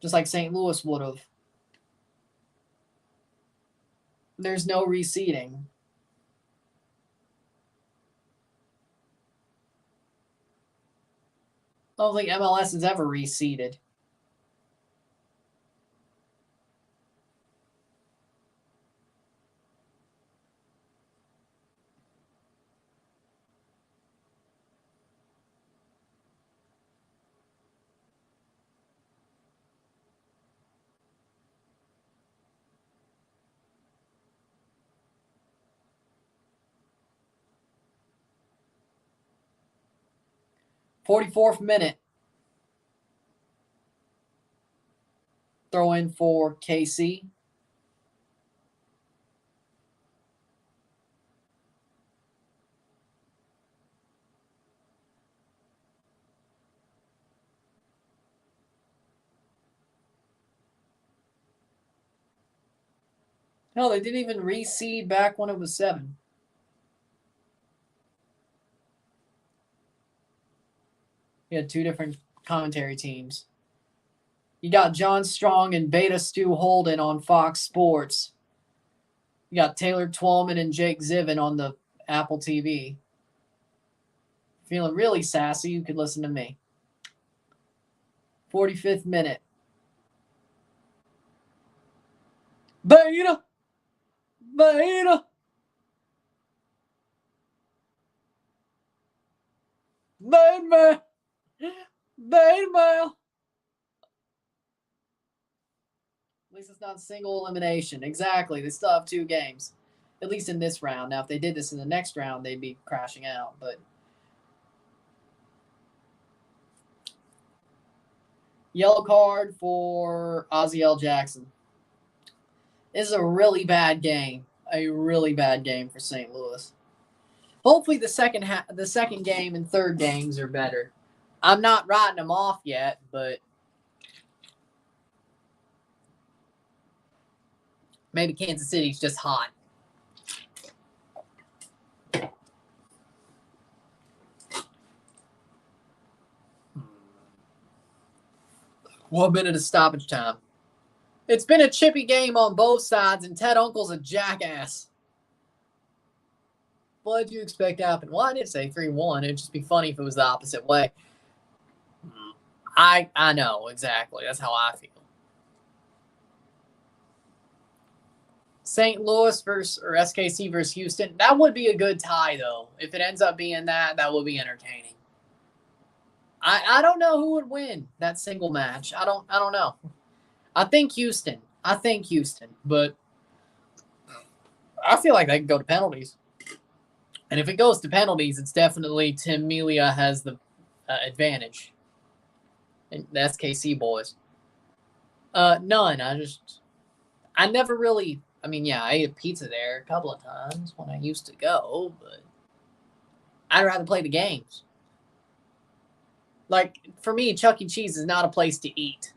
Speaker 1: just like St. Louis would have. There's no reseeding. I don't think MLS has ever reseeded. '44th minute. Throw in for KC. No, they didn't even reseed back when it was 7. You had 2 different commentary teams. You got John Strong and Beta Stu Holden on Fox Sports. You got Taylor Twellman and Jake Zivin on the Apple TV. Feeling really sassy, you could listen to me. 45th minute. Beta! Beta! Beta! Beta! At least it's not single elimination. Exactly. They still have 2 games. At least in this round. Now, if they did this in the next round, they'd be crashing out. But yellow card for Ozzy Jackson. This is a really bad game. A really bad game for St. Louis. Hopefully the second game and third games are better. I'm not writing them off yet, but maybe Kansas City's just hot. One minute of stoppage time. It's been a chippy game on both sides, and Ted Uncle's a jackass. What did you expect to happen? Well, I did say 3-1. It'd just be funny if it was the opposite way. I know, exactly. That's how I feel. St. Louis or SKC versus Houston. That would be a good tie, though. If it ends up being that would be entertaining. I don't know who would win that single match. I don't know. I think Houston, but I feel like they can go to penalties. And if it goes to penalties, it's definitely Tim Melia has the advantage. And the SKC boys. None. I never really, I ate a pizza there a couple of times when I used to go, but I'd rather play the games. Like, for me, Chuck E. Cheese is not a place to eat.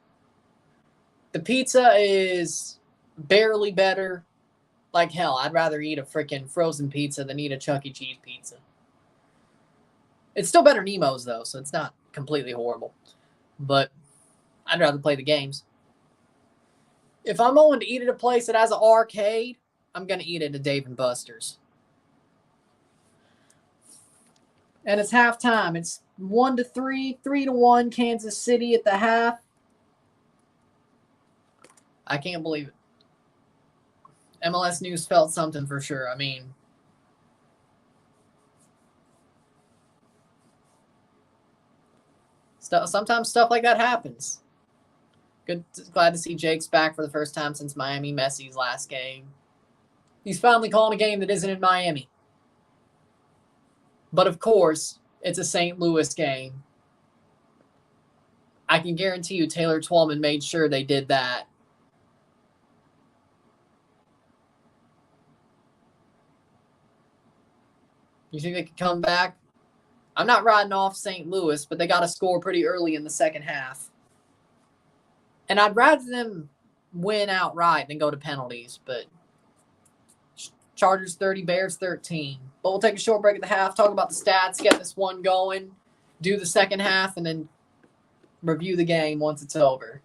Speaker 1: The pizza is barely better. Like hell, I'd rather eat a freaking frozen pizza than eat a Chuck E. Cheese pizza. It's still better than Nemo's, though, so it's not completely horrible. But I'd rather play the games. If I'm going to eat at a place that has an arcade, I'm going to eat at a Dave & Buster's. And it's halftime. It's 1-3, 3-1, Kansas City at the half. I can't believe it. MLS News felt something for sure. Sometimes stuff like that happens. Glad to see Jake's back for the first time since Miami Messi's last game. He's finally calling a game that isn't in Miami. But of course, it's a St. Louis game. I can guarantee you Taylor Twellman made sure they did that. You think they could come back? I'm not riding off St. Louis, but they got to score pretty early in the second half. And I'd rather them win outright than go to penalties, but Chargers 30, Bears 13. But we'll take a short break at the half, talk about the stats, get this one going, do the second half, and then review the game once it's over.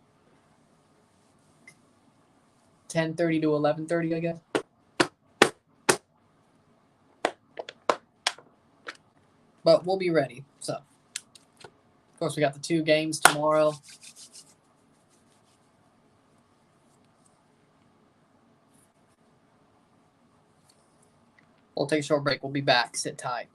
Speaker 1: 10:30 to 11:30, I guess. But we'll be ready. So, of course, we got the 2 games tomorrow. We'll take a short break. We'll be back. Sit tight.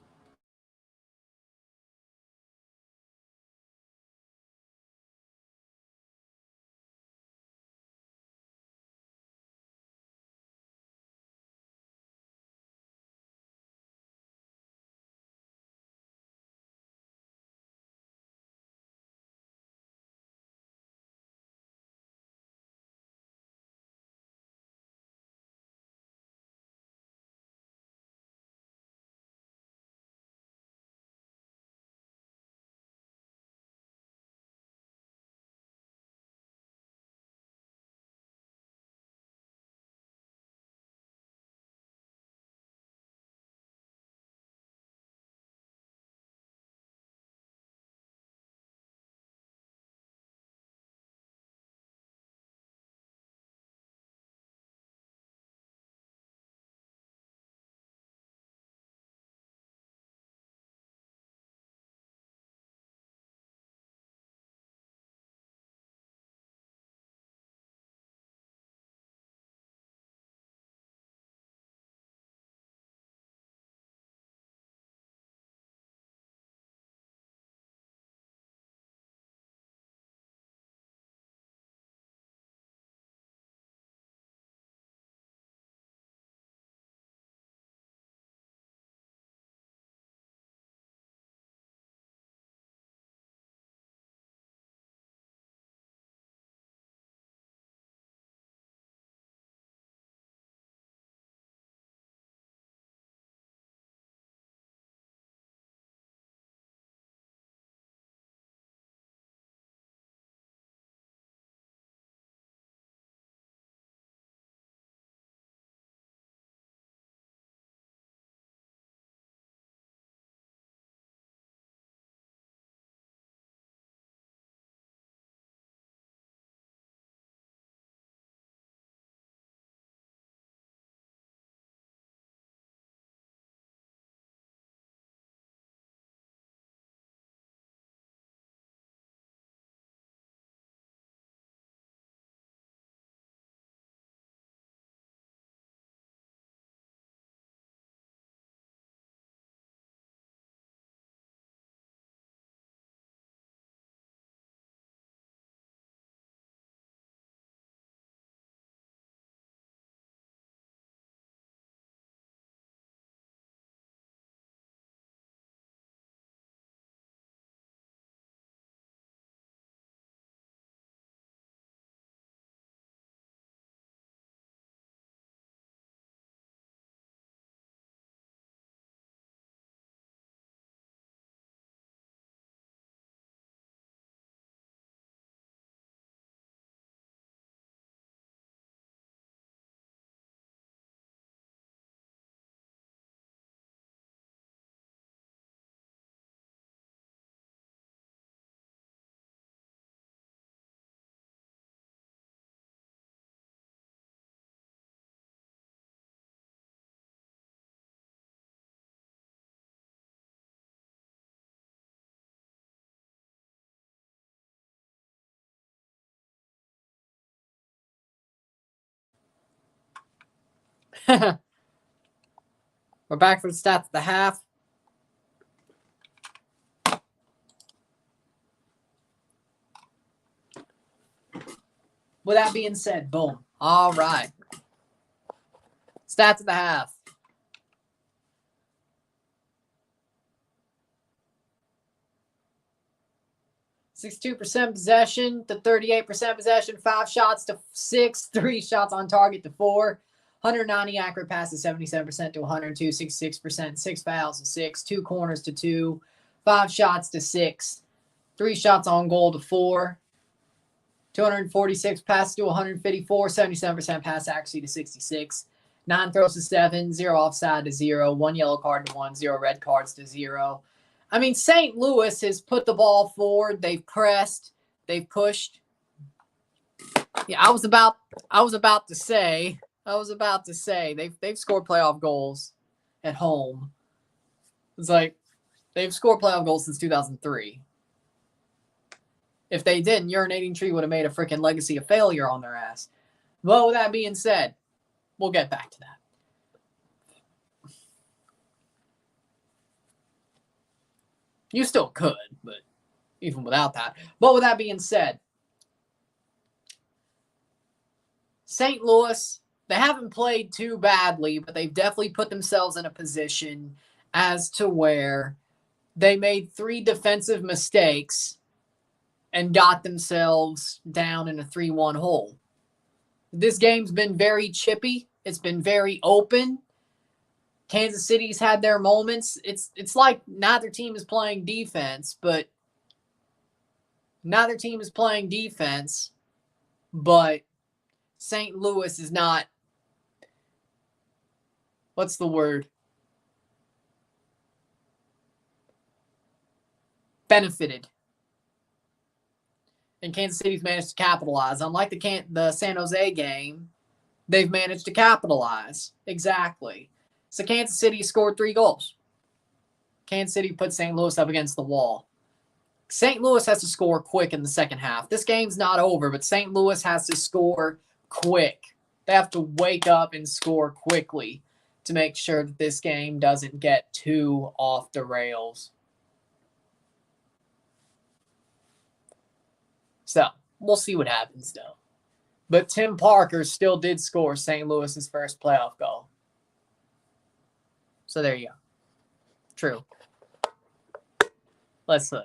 Speaker 1: We're back for the stats at the half. With that being said, boom. All right. Stats at the half. %62 possession to 38% possession, 5 shots to 6, 3 shots on target to 4, 190 accurate passes, 77% to 102, 66%, 6 fouls to 6, 2 corners to 2, 5 shots to 6, 3 shots on goal to 4, 246 passes to 154, 77% pass accuracy to 66. 9 throws to 7, 0 offside to 0, 1 yellow card to 1, 0 red cards to 0. I mean, St. Louis has put the ball forward. They've pressed. They've pushed. Yeah, I was about to say they've scored playoff goals at home. It's like they've scored playoff goals since 2003. If they didn't, Urinating Tree would have made a freaking legacy of failure on their ass. But with that being said, we'll get back to that. You still could, but even without that. But with that being said, St. Louis, they haven't played too badly, but they've definitely put themselves in a position as to where they made 3 defensive mistakes and got themselves down in a 3-1 hole. This game's been very chippy. It's been very open. Kansas City's had their moments. It's like neither team is playing defense, but St. Louis is not, what's the word? Benefited. And Kansas City's managed to capitalize. Unlike the San Jose game, they've managed to capitalize. Exactly. So Kansas City scored 3 goals. Kansas City put St. Louis up against the wall. St. Louis has to score quick in the second half. This game's not over, but St. Louis has to score quick. They have to wake up and score quickly to make sure that this game doesn't get too off the rails. So, we'll see what happens, though. But Tim Parker still did score St. Louis's first playoff goal. So, there you go. True. Let's see.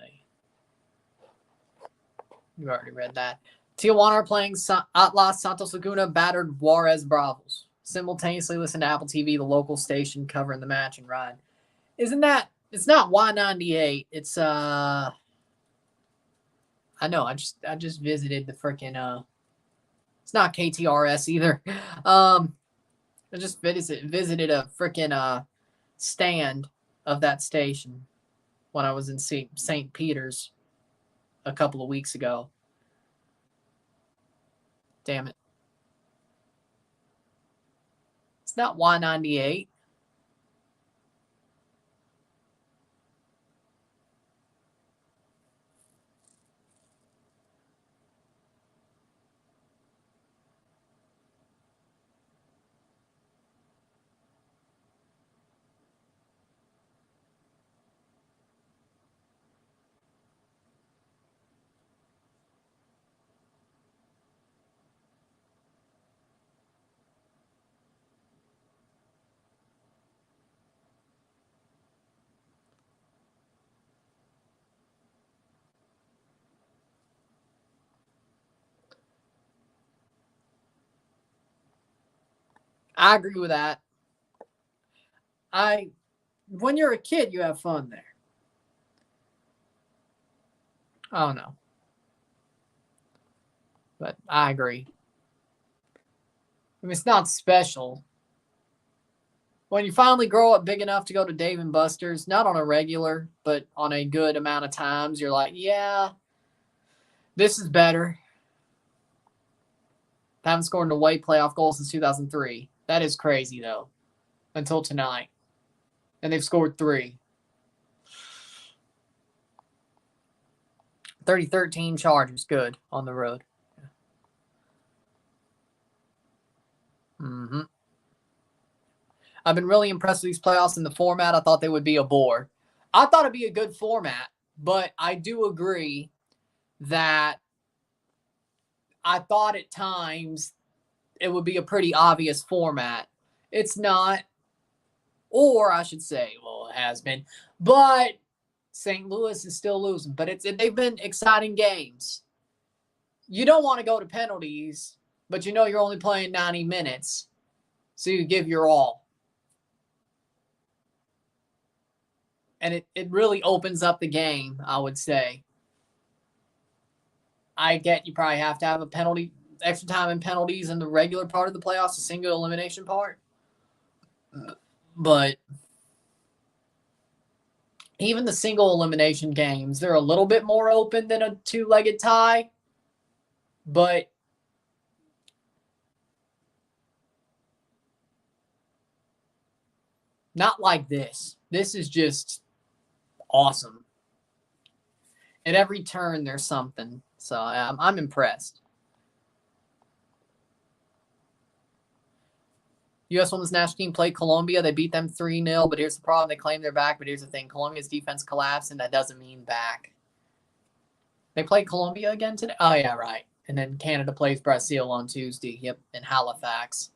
Speaker 1: You've already read that. Tijuana are playing Atlas Santos Laguna battered Juarez Bravos. Simultaneously listen to Apple TV, the local station covering the match and ride. Isn't that, it's not Y98. It's, I know, I just visited the freaking, it's not KTRS either. I just visited a freaking, stand of that station when I was in St. Peter's a couple of weeks ago. Damn it. It's not Y98. I agree with that. When you're a kid, you have fun there. I don't know. But I agree. I mean, it's not special. When you finally grow up big enough to go to Dave & Buster's, not on a regular, but on a good amount of times, you're like, yeah, this is better. They haven't scored an away playoff goal since 2003. That is crazy, though, until tonight. And they've scored 3. 30-13 Chargers, good, on the road. Mm-hmm. I've been really impressed with these playoffs in the format. I thought they would be a bore. I thought it'd be a good format, but I do agree that I thought at times it would be a pretty obvious format. It's not, or I should say, well, it has been, but St. Louis is still losing. But they've been exciting games. You don't want to go to penalties, but you know you're only playing 90 minutes, so you give your all. And it really opens up the game, I would say. I get you probably have to have a penalty, extra time and penalties in the regular part of the playoffs, the single elimination part. But even the single elimination games, they're a little bit more open than a two-legged tie. But not like this. This is just awesome. At every turn, there's something. So I'm impressed. U.S. Women's National Team played Colombia. They beat them 3-0, but here's the problem. They claim they're back, but here's the thing. Colombia's defense collapsed, and that doesn't mean back. They played Colombia again today? Oh, yeah, right. And then Canada plays Brazil on Tuesday. Yep, in Halifax.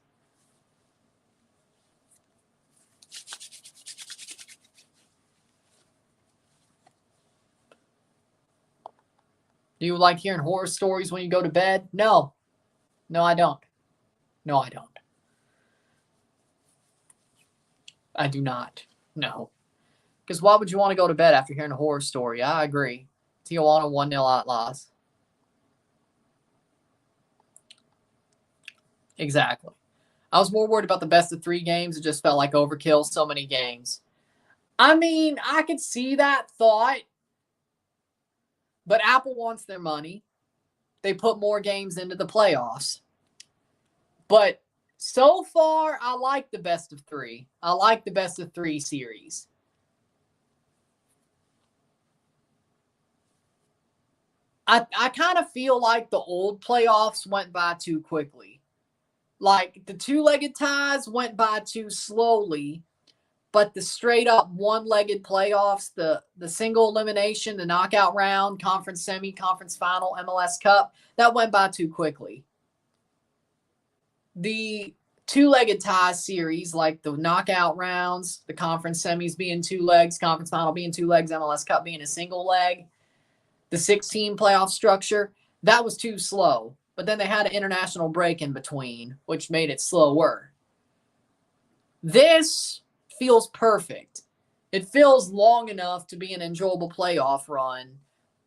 Speaker 1: Do you like hearing horror stories when you go to bed? No. No, I don't. No, I don't. I do not. No. Because why would you want to go to bed after hearing a horror story? I agree. Tijuana 1-0 outlaws. Exactly. I was more worried about the best of 3 games. It just felt like overkill. So many games. I mean, I could see that thought. But Apple wants their money. They put more games into the playoffs. But so far, I like the best of 3. I like the best of 3 series. I kind of feel like the old playoffs went by too quickly. Like the two-legged ties went by too slowly, but the straight-up one-legged playoffs, the single elimination, the knockout round, conference semi, conference final, MLS Cup, that went by too quickly. The two-legged tie series, like the knockout rounds, the conference semis being 2 legs, conference final being 2 legs, MLS Cup being a single leg, the 16 playoff structure, that was too slow. But then they had an international break in between, which made it slower. This feels perfect. It feels long enough to be an enjoyable playoff run,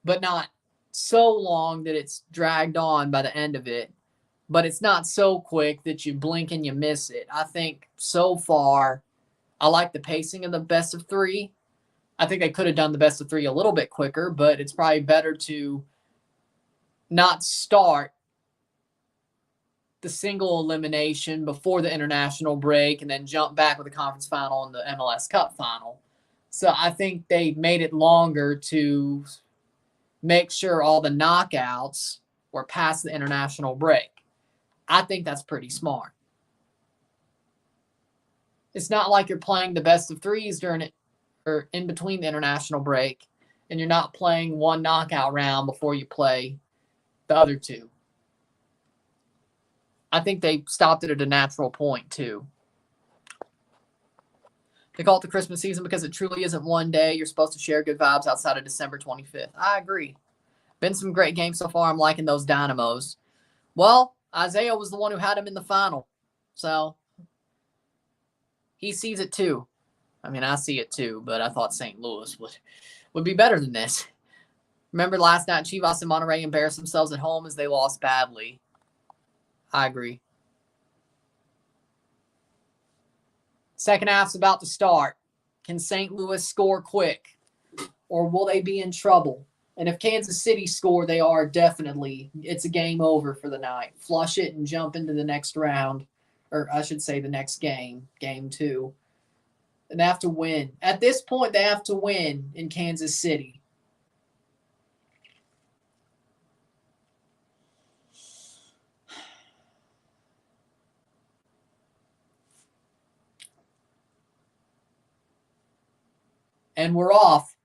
Speaker 1: but not so long that it's dragged on by the end of it. But it's not so quick that you blink and you miss it. I think so far, I like the pacing of the best of 3. I think they could have done the best of 3 a little bit quicker, but it's probably better to not start the single elimination before the international break and then jump back with the conference final and the MLS Cup final. So I think they made it longer to make sure all the knockouts were past the international break. I think that's pretty smart. It's not like you're playing the best of 3s during it or in between the international break, and you're not playing one knockout round before you play the other 2. I think they stopped it at a natural point, too. They call it the Christmas season because it truly isn't one day. You're supposed to share good vibes outside of December 25th. I agree. Been some great games so far. I'm liking those Dynamos. Well, Isaiah was the one who had him in the final. So he sees it too. I mean, I see it too, but I thought St. Louis would be better than this. Remember last night, Chivas and Monterrey embarrassed themselves at home as they lost badly. I agree. Second half's about to start. Can St. Louis score quick? Or will they be in trouble? And if Kansas City score, they are definitely. It's a game over for the night. Flush it and jump into the next round. Or I should say the next game, game 2. And they have to win. At this point, they have to win in Kansas City. And we're off.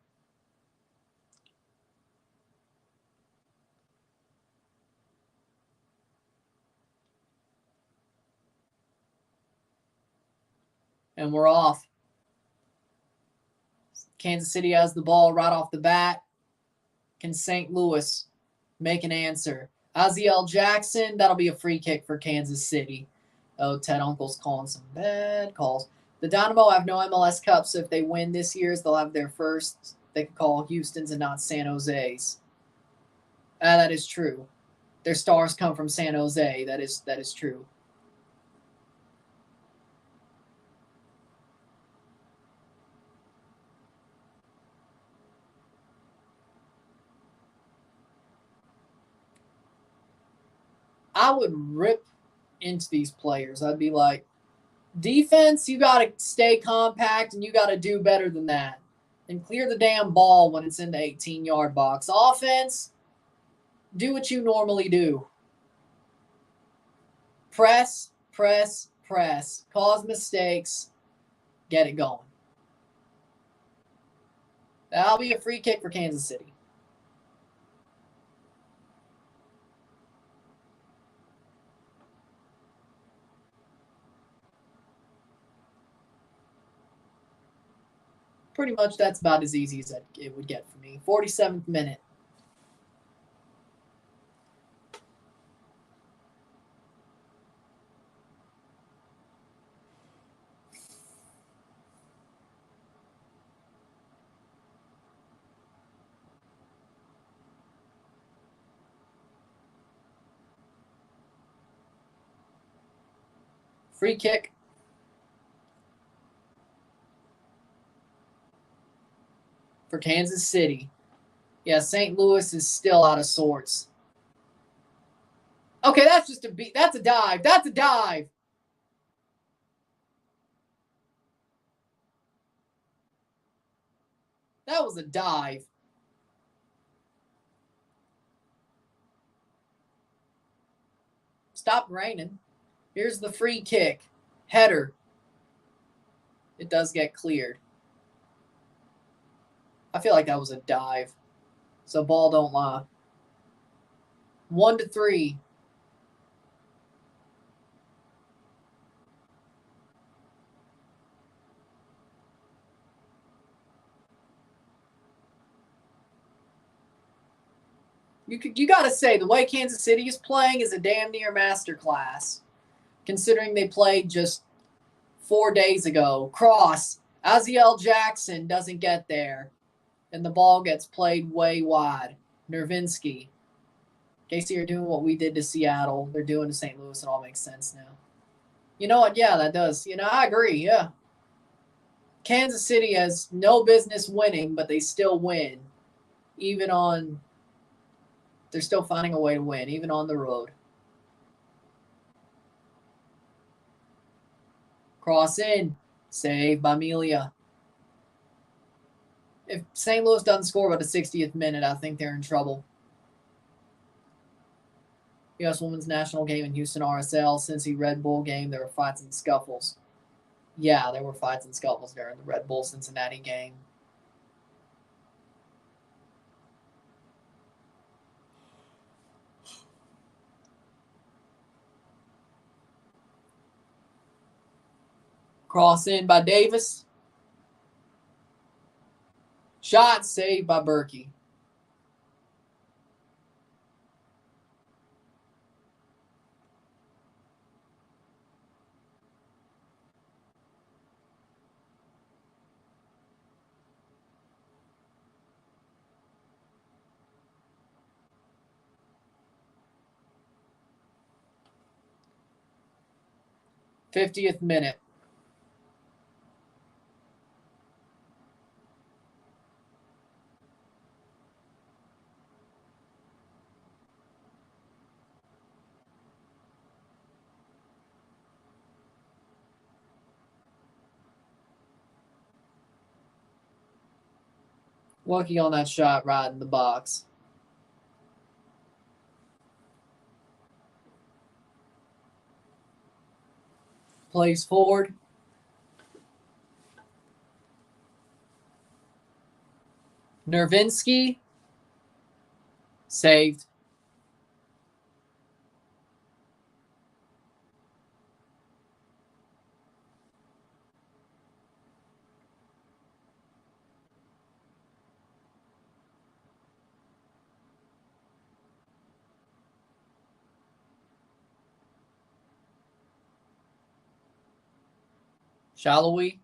Speaker 1: And we're off. Kansas City has the ball right off the bat. Can St. Louis make an answer? Aziel Jackson, that'll be a free kick for Kansas City. Oh, Ted Uncle's calling some bad calls. The Dynamo have no MLS Cup, so if they win this year's, they'll have their first. They can call Houston's and not San Jose's. That is true. Their stars come from San Jose. That is true. I would rip into these players. I'd be like, defense, you got to stay compact and you got to do better than that. And clear the damn ball when it's in the 18-yard box. Offense, do what you normally do. Press, press, press. Cause mistakes. Get it going. That'll be a free kick for Kansas City. Pretty much that's about as easy as it would get for me. 47th minute. Free kick. For Kansas City. Yeah, St. Louis is still out of sorts. Okay, that's just a beat. That's a dive. That's a dive. That was a dive. Stop raining. Here's the free kick. Header. It does get cleared. I feel like that was a dive. So ball don't lie. 1-3. You got to say, the way Kansas City is playing is a damn near masterclass, considering they played just 4 days ago. Cross. Aziel Jackson doesn't get there, and the ball gets played way wide. Nervinsky. KC are doing what we did to Seattle. They're doing to St. Louis. It all makes sense now. You know what? Yeah, that does. I agree. Yeah. Kansas City has no business winning, but they still win. They're still finding a way to win, even on the road. Cross in. Save by Melia. If St. Louis doesn't score by the 60th minute, I think they're in trouble. U.S. Women's National Game in Houston RSL. Cincy Red Bull game, there were fights and scuffles. Yeah, there were fights and scuffles during the Red Bull Cincinnati game. Cross in by Davis. Shot saved by Berkey. '50th minute. Lucky on that shot right in the box. Plays forward. Nervinsky. Saved. Shallowy.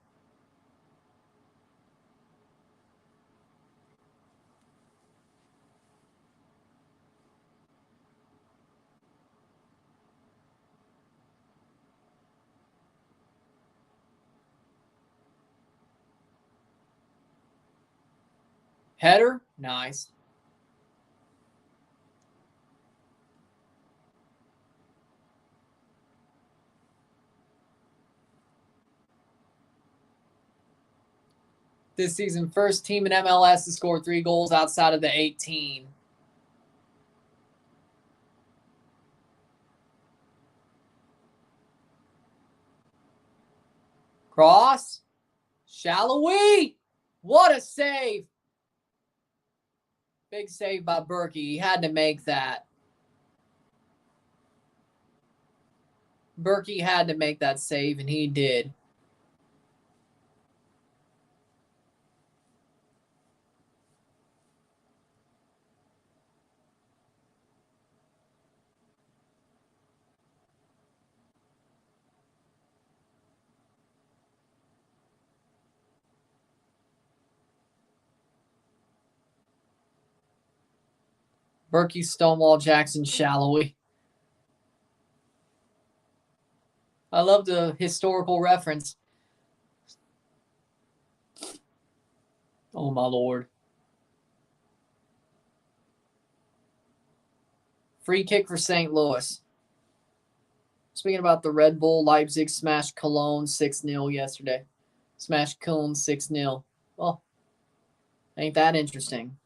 Speaker 1: Header, nice. This season, first team in MLS to score 3 goals outside of the 18. Cross. Shallowy. What a save. Big save by Berkey. He had to make that. Berkey had to make that save, and he did. Berkey, Stonewall Jackson, Shallowy. I love the historical reference. Oh, my Lord. Free kick for St. Louis. Speaking about the Red Bull, Leipzig smashed Cologne 6-0 yesterday. Smashed Cologne 6-0. Well, ain't that interesting?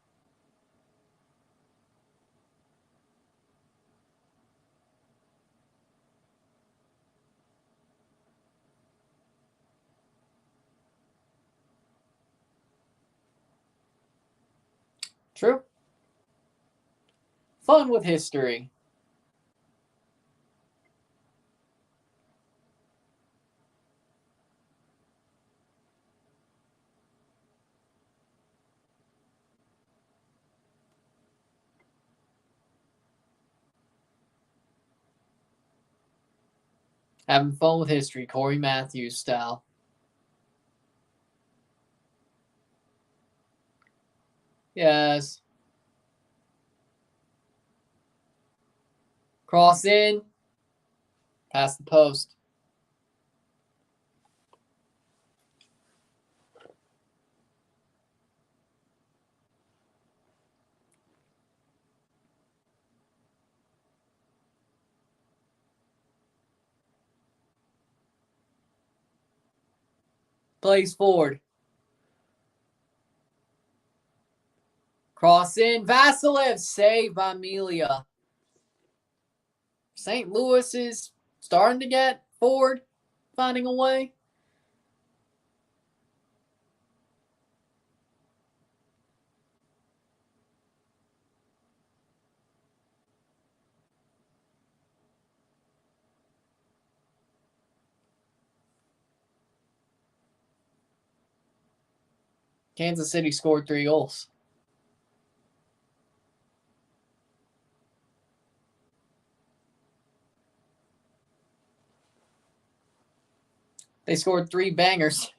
Speaker 1: True. Fun with history. Having fun with history, Corey Matthews style. Yes. Cross in. Past the post. Plays forward. Cross in. Vasilev. Saved by Melia. St. Louis is starting to get forward. Finding a way. Kansas City scored 3 goals. They scored 3 bangers.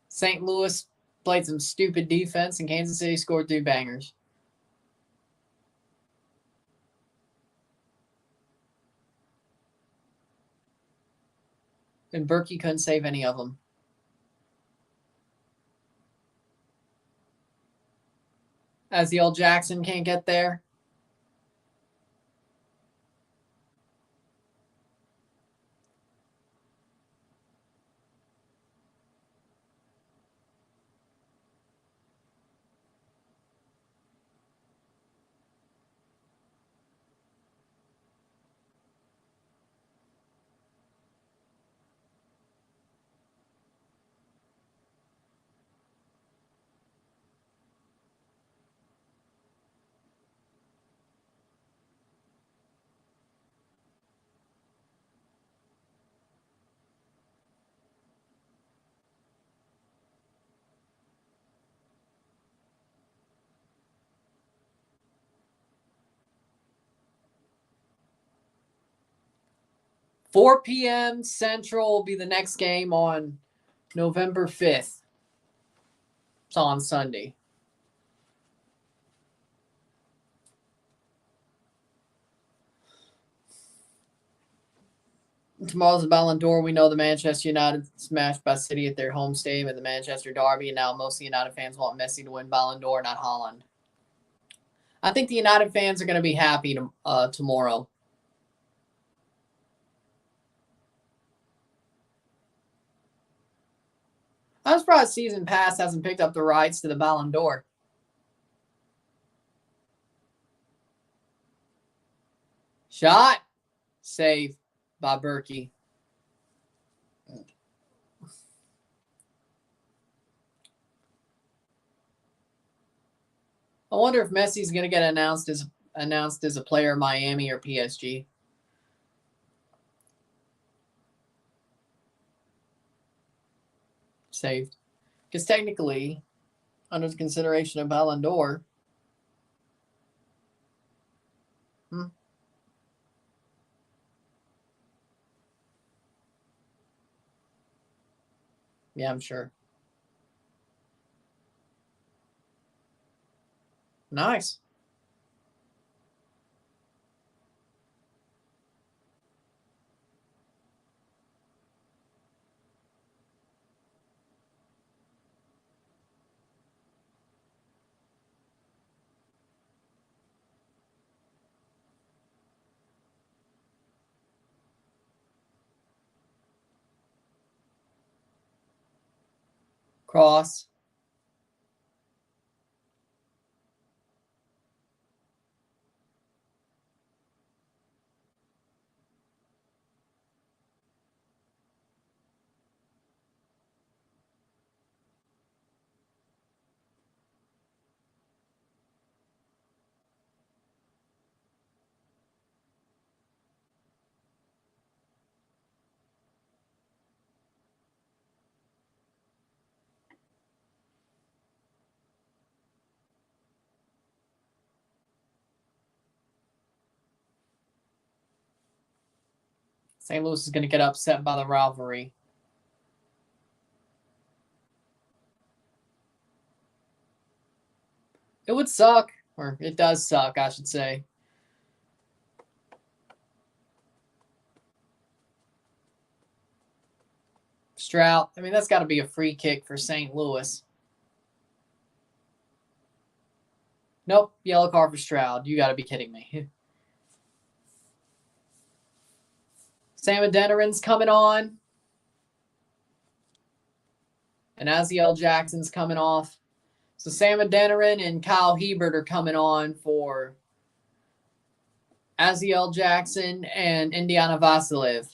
Speaker 1: St. Louis played some stupid defense, and Kansas City scored 3 bangers. And Berkey couldn't save any of them. As the old Jackson can't get there. $4 p.m. Central will be the next game on November 5th. It's on Sunday. Tomorrow's the Ballon d'Or. We know the Manchester United smashed by City at their home stadium in the Manchester Derby, and now most United fans want Messi to win Ballon d'Or, not Haaland. I think the United fans are going to be happy tomorrow. I'm surprised Season Pass hasn't picked up the rights to the Ballon d'Or. Shot. Save by Berkey. I wonder if Messi's going to get announced as a player of Miami or PSG. Saved. Because technically, under the consideration of Ballon d'Or, yeah, I'm sure. Nice. Cross. St. Louis is going to get upset by the rivalry. It would suck, or it does suck, I should say. Stroud. I mean, that's got to be a free kick for St. Louis. Nope, yellow card for Stroud. You got to be kidding me. Sam Adeniran's coming on. And Aziel Jackson's coming off. So Sam Adeniran and Kyle Hebert are coming on for Aziel Jackson and Indiana Vasilev.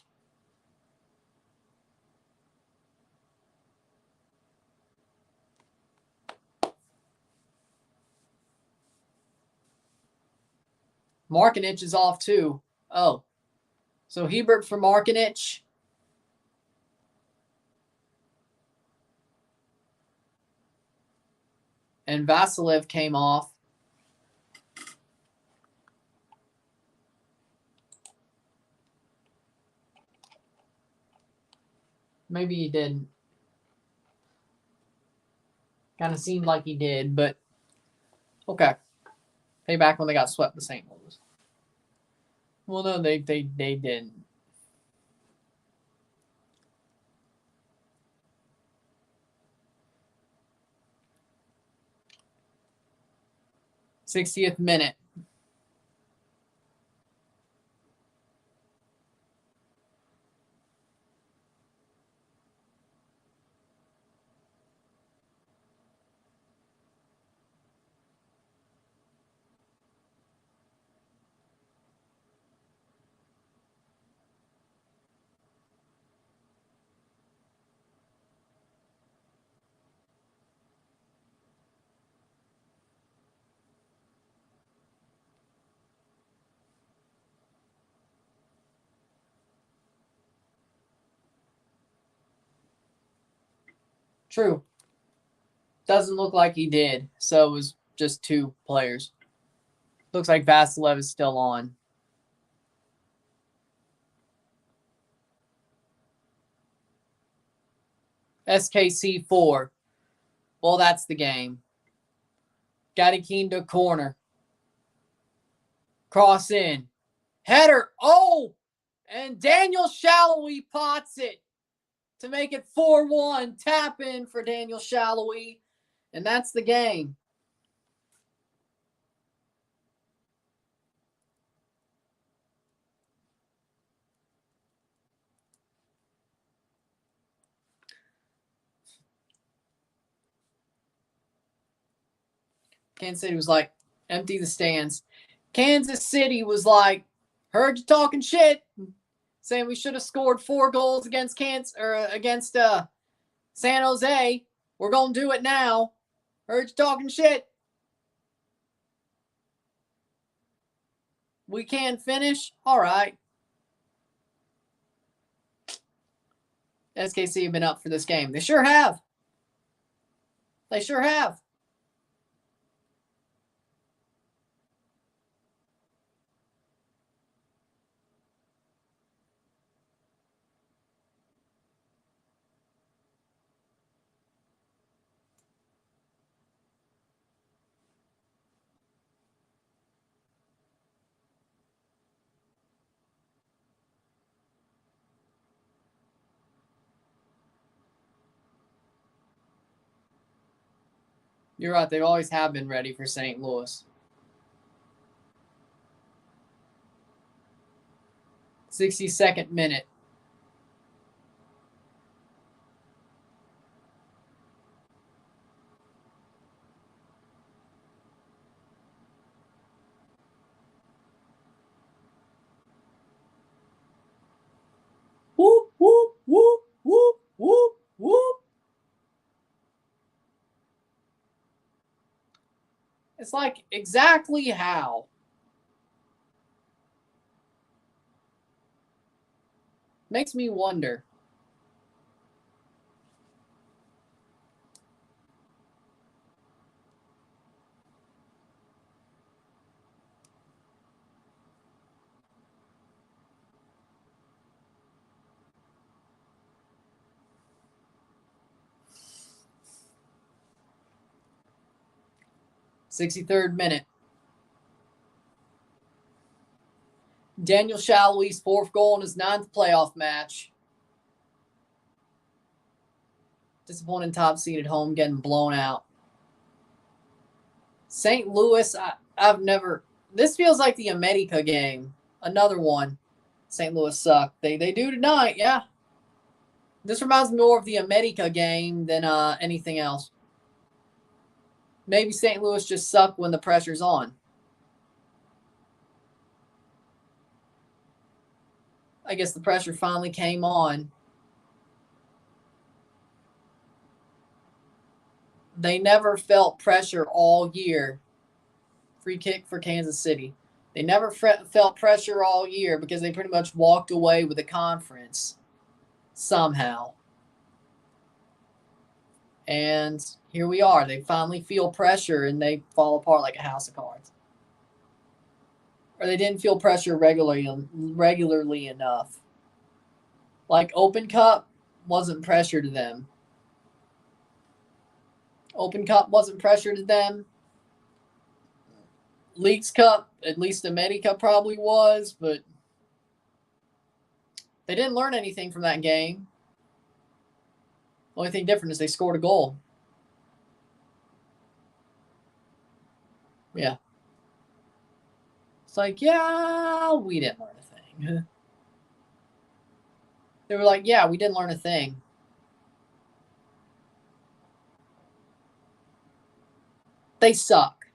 Speaker 1: Markinich is off too. Oh. So Hebert for Markinich. And Vasilev came off. Maybe he didn't. Kind of seemed like he did, but okay. Payback when they got swept the St. Louis. Well, no, they didn't. '60th minute. True. Doesn't look like he did. So it was just two players. Looks like Vasilev is still on. SKC 4. Well, that's the game. Gadikinda corner. Cross in. Header. Oh! And Daniel Shallowy pots it to make it 4-1. Tap in for Daniel Shallowy. And that's the game. Kansas City was like, empty the stands. Kansas City was like, heard you talking shit, saying we should have scored 4 goals against San Jose. We're going to do it now. Heard you talking shit. We can't finish? All right. SKC have been up for this game. They sure have. They sure have. You're right. They always have been ready for St. Louis. 62nd minute. Whoop, whoop, whoop, whoop, whoop, whoop. It's like, exactly how? Makes me wonder. '63rd minute. Daniel Shallowy's 4th goal in his 9th playoff match. Disappointing top seed at home, getting blown out. St. Louis, I've never. This feels like the America game. Another one. St. Louis suck. They do tonight, yeah. This reminds me more of the America game than anything else. Maybe St. Louis just suck when the pressure's on. I guess the pressure finally came on. They never felt pressure all year. Free kick for Kansas City. They never felt pressure all year because they pretty much walked away with the conference somehow. And here we are. They finally feel pressure and they fall apart like a house of cards. Or they didn't feel pressure regularly enough. Like Open Cup wasn't pressure to them. Open Cup wasn't pressure to them. Leagues Cup, at least America probably was, but they didn't learn anything from that game. The only thing different is they scored a goal. Yeah. It's like, yeah, we didn't learn a thing. They were like, yeah, we didn't learn a thing. They suck.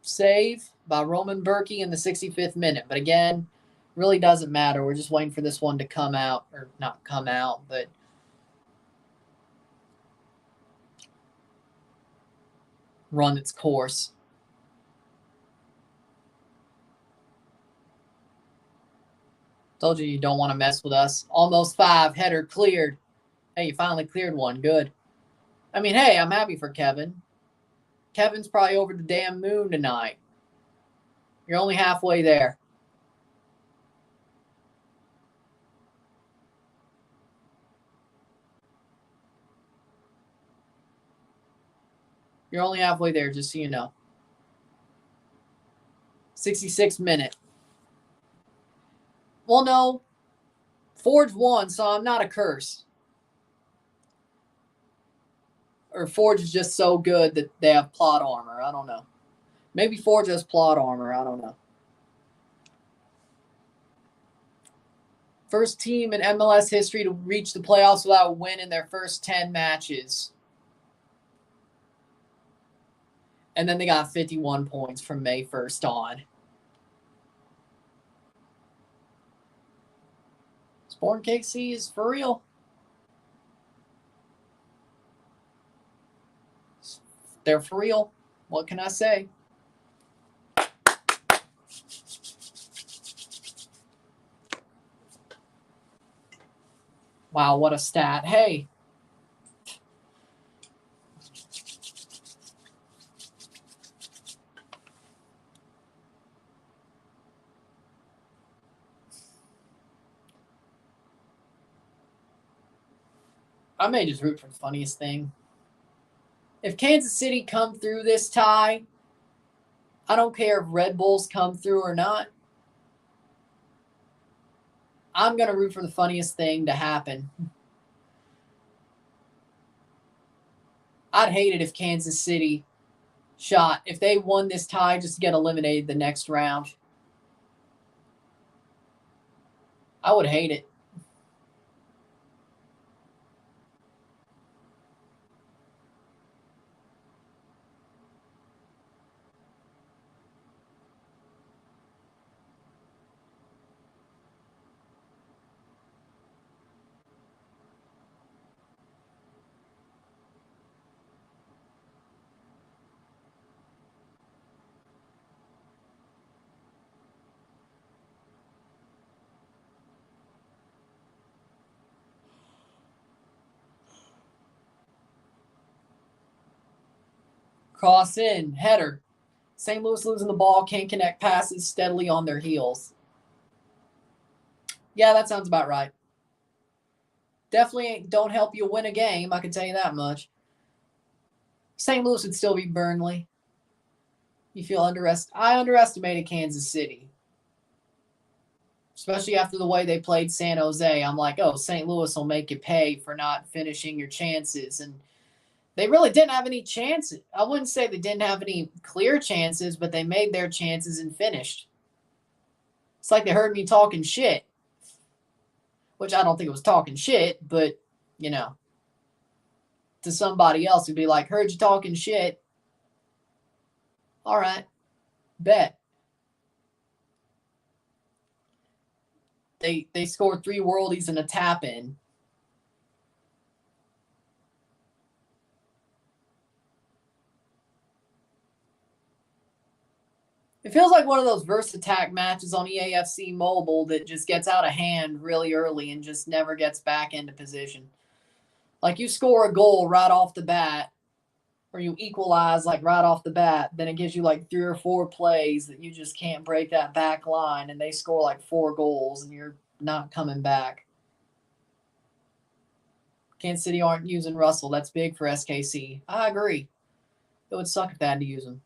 Speaker 1: Save by Roman Berkey in the 65th minute. But again, really doesn't matter. We're just waiting for this one to come out, or not come out, but run its course. Told you don't want to mess with us. Almost 5. Header cleared. Hey, you finally cleared one. Good. I mean, hey, I'm happy for Kevin. Kevin's probably over the damn moon tonight. You're only halfway there. You're only halfway there, just so you know. 66th minute. Well, no. Forge won, so I'm not a curse. Or Forge is just so good that they have plot armor. I don't know. Maybe Forge has plot armor. I don't know. First team in MLS history to reach the playoffs without a win in their first 10 matches. And then they got 51 points from May 1st on. Sporting KC is for real. They're for real. What can I say? Wow, what a stat. Hey. I may just root for the funniest thing. If Kansas City come through this tie, I don't care if Red Bulls come through or not. I'm going to root for the funniest thing to happen. I'd hate it if Kansas City if they won this tie just to get eliminated the next round. I would hate it. Cross in, header. St. Louis losing the ball, can't connect passes, steadily on their heels. Yeah, that sounds about right. Definitely don't help you win a game, I can tell you that much. St. Louis would still be Burnley. You feel I underestimated Kansas City. Especially after the way they played San Jose. I'm like, oh, St. Louis will make you pay for not finishing your chances. And they really didn't have any chances. I wouldn't say they didn't have any clear chances, but they made their chances and finished. It's like they heard me talking shit. Which I don't think it was talking shit, but, you know, to somebody else who'd be like, heard you talking shit. All right, bet. They scored 3 worldies and a tap-in. It feels like one of those Versattack matches on EAFC Mobile that just gets out of hand really early and just never gets back into position. Like you score a goal right off the bat, or you equalize like right off the bat, then it gives you like 3 or 4 plays that you just can't break that back line, and they score like 4 goals, and you're not coming back. Kansas City aren't using Russell. That's big for SKC. I agree. It would suck if they had to use him.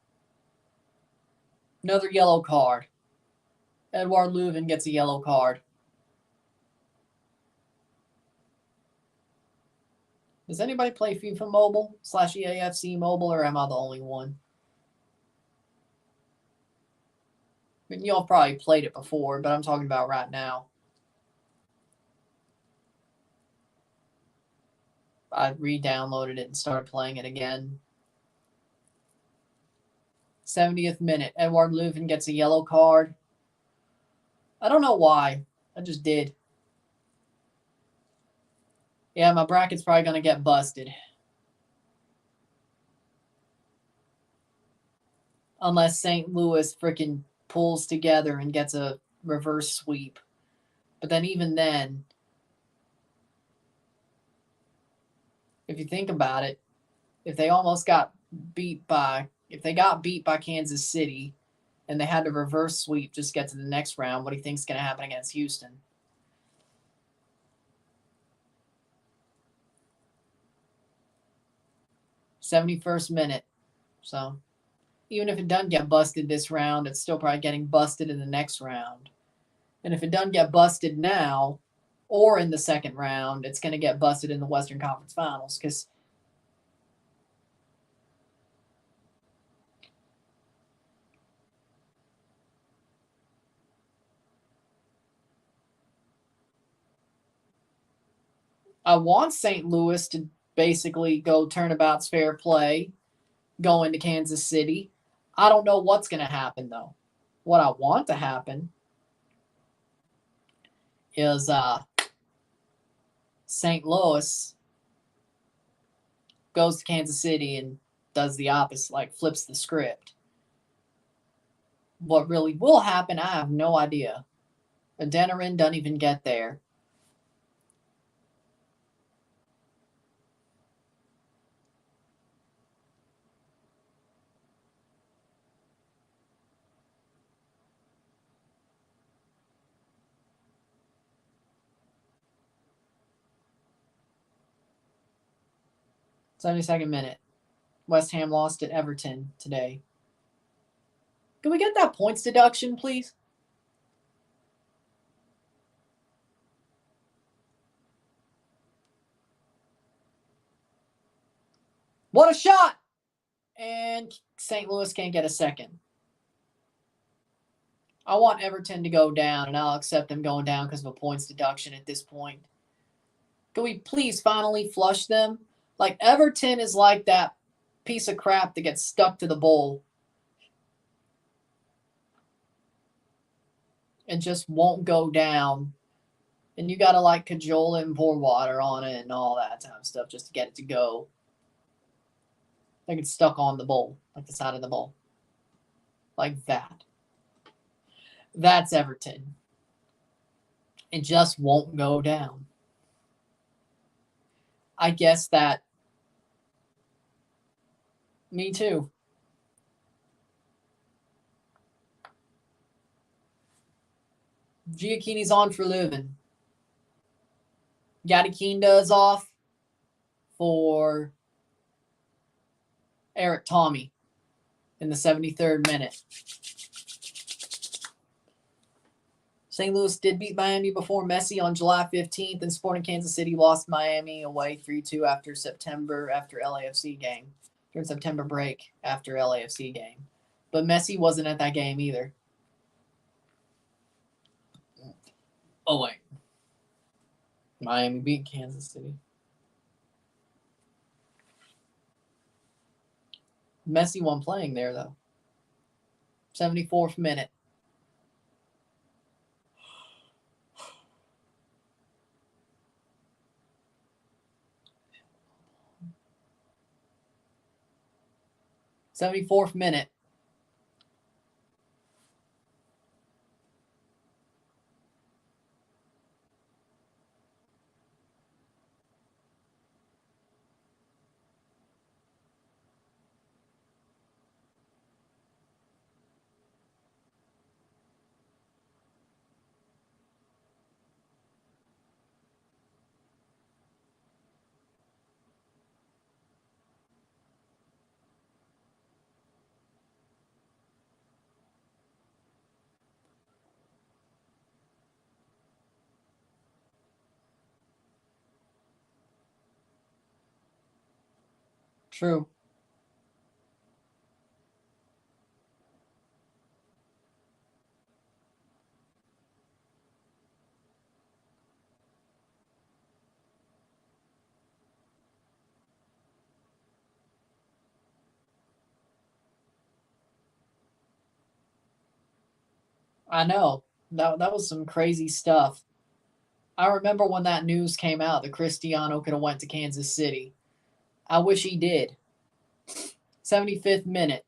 Speaker 1: Another yellow card. Edouard Leuven gets a yellow card. Does anybody play FIFA Mobile / EAFC Mobile, or am I the only one? I mean, y'all probably played it before, but I'm talking about right now. I re-downloaded it and started playing it again. 70th minute. Edouard Leuven gets a yellow card. I don't know why. I just did. Yeah, my bracket's probably going to get busted. Unless St. Louis freaking pulls together and gets a reverse sweep. But then even then, if you think about it, if they got beat by Kansas City and they had to reverse sweep just get to the next round, what do you think is going to happen against Houston? '71st minute. So even if it doesn't get busted this round, it's still probably getting busted in the next round. And if it doesn't get busted now or in the second round, it's going to get busted in the Western Conference Finals because I want St. Louis to basically go turnabout's fair play, go into Kansas City. I don't know what's going to happen, though. What I want to happen is St. Louis goes to Kansas City and does the opposite, like flips the script. What really will happen, I have no idea. Adeniran doesn't even get there. '72nd minute. West Ham lost at Everton today. Can we get that points deduction, please? What a shot! And St. Louis can't get a second. I want Everton to go down, and I'll accept them going down because of a points deduction at this point. Can we please finally flush them? Like, Everton is like that piece of crap that gets stuck to the bowl and just won't go down. And you got to, like, cajole it and pour water on it and all that type of stuff just to get it to go. Like it's stuck on the bowl, like the side of the bowl. Like that. That's Everton. It just won't go down. I guess that. Me too. Giacchini's on for Leuven. Gadikinda is off for Eric Tommy in the 73rd minute. St. Louis did beat Miami before Messi on July 15th, and Sporting Kansas City lost Miami away 3-2 after LAFC game. During September break after LAFC game. But Messi wasn't at that game either. Oh, wait. Miami beat Kansas City. Messi wasn't playing there, though. 74th minute. '74th minute. True. I know. That was some crazy stuff. I remember when that news came out that Cristiano could have went to Kansas City. I wish he did. 75th minute.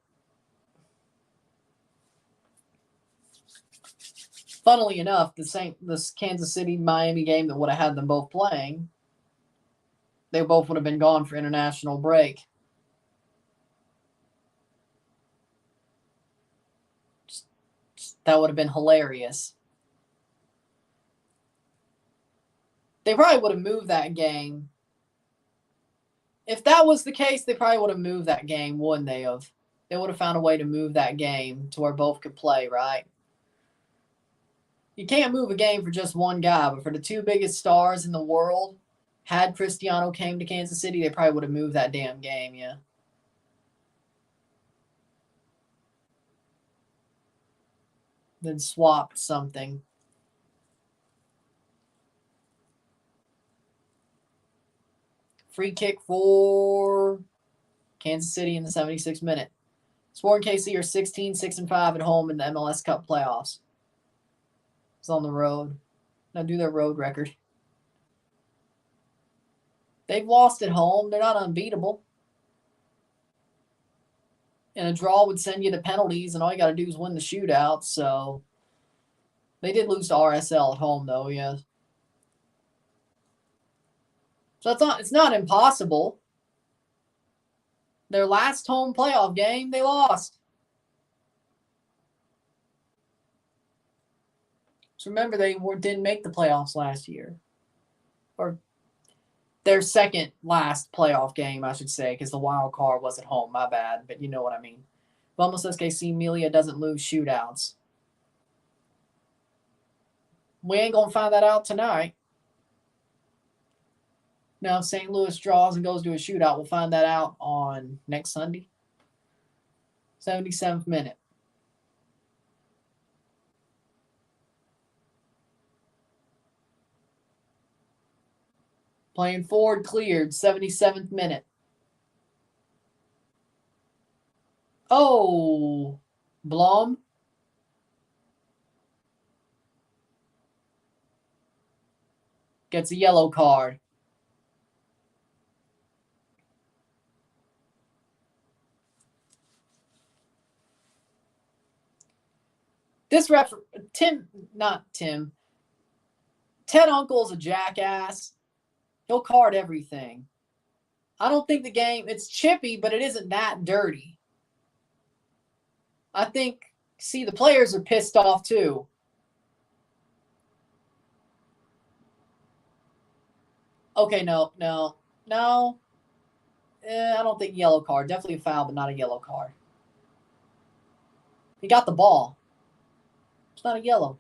Speaker 1: Funnily enough, this Kansas City-Miami game that would have had them both playing, they both would have been gone for international break. That would have been hilarious. They probably would have moved that game. If that was the case, they probably would have moved that game, wouldn't they have? They would have found a way to move that game to where both could play, right? You can't move a game for just one guy, but for the two biggest stars in the world, had Cristiano came to Kansas City, they probably would have moved that damn game, yeah. Then swapped something. Free kick for Kansas City in the 76th minute. Sport and KC are 16-6-5 at home in the MLS Cup playoffs. It's on the road. Now do their road record. They've lost at home. They're not unbeatable. And a draw would send you to penalties, and all you got to do is win the shootout. So they did lose to RSL at home, though, yeah. So it's not impossible. Their last home playoff game, they lost. So remember, they didn't make the playoffs last year. Or their second last playoff game, I should say, because the wild card was at home. My bad, but you know what I mean. Vamos SKC Emilia doesn't lose shootouts. We ain't going to find that out tonight. Now, if St. Louis draws and goes to a shootout, we'll find that out on next Sunday. 77th minute. Playing forward cleared, 77th minute. Oh, Blom. Gets a yellow card. This Ted Uncle's a jackass. He'll card everything. I don't think the game, it's chippy, but it isn't that dirty. I think, the players are pissed off too. Okay, no. I don't think yellow card. Definitely a foul, but not a yellow card. He got the ball. It's not a yellow.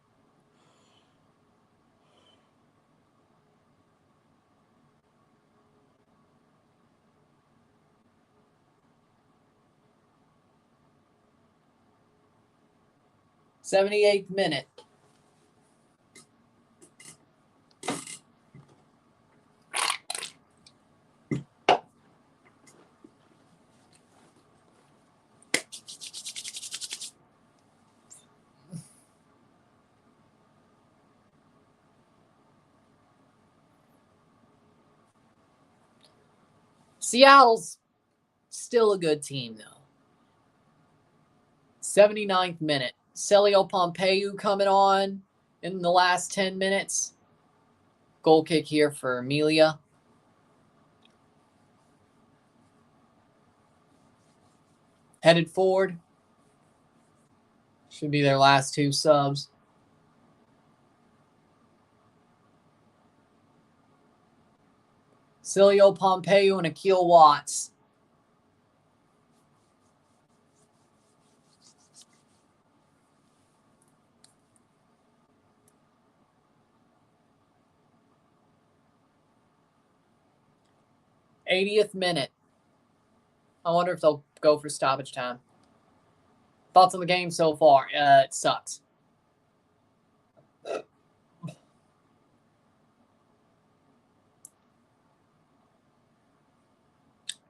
Speaker 1: '78th minute. Seattle's still a good team, though. 79th minute. Celio Pompeu coming on in the last 10 minutes. Goal kick here for Emilia. Headed forward. Should be their last two subs. Celio Pompeu and Akil Watts. '80th minute. I wonder if they'll go for stoppage time. Thoughts on the game so far? It sucks.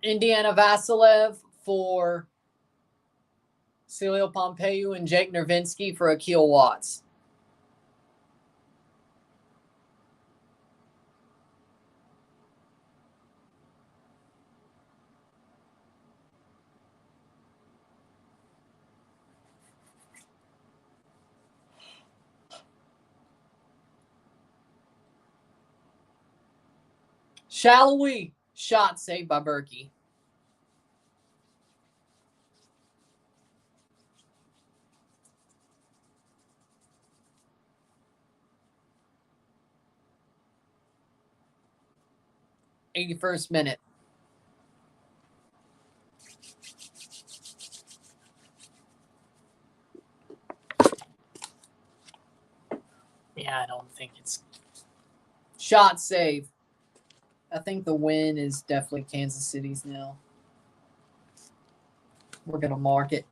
Speaker 1: Indiana Vasilev for Celio Pompeu and Jake Nervinsky for Akil Watts. Shallowy shot saved by Berkey. '81st minute. Yeah, I don't think it's shot save. I think the win is definitely Kansas City's now. We're going to mark it.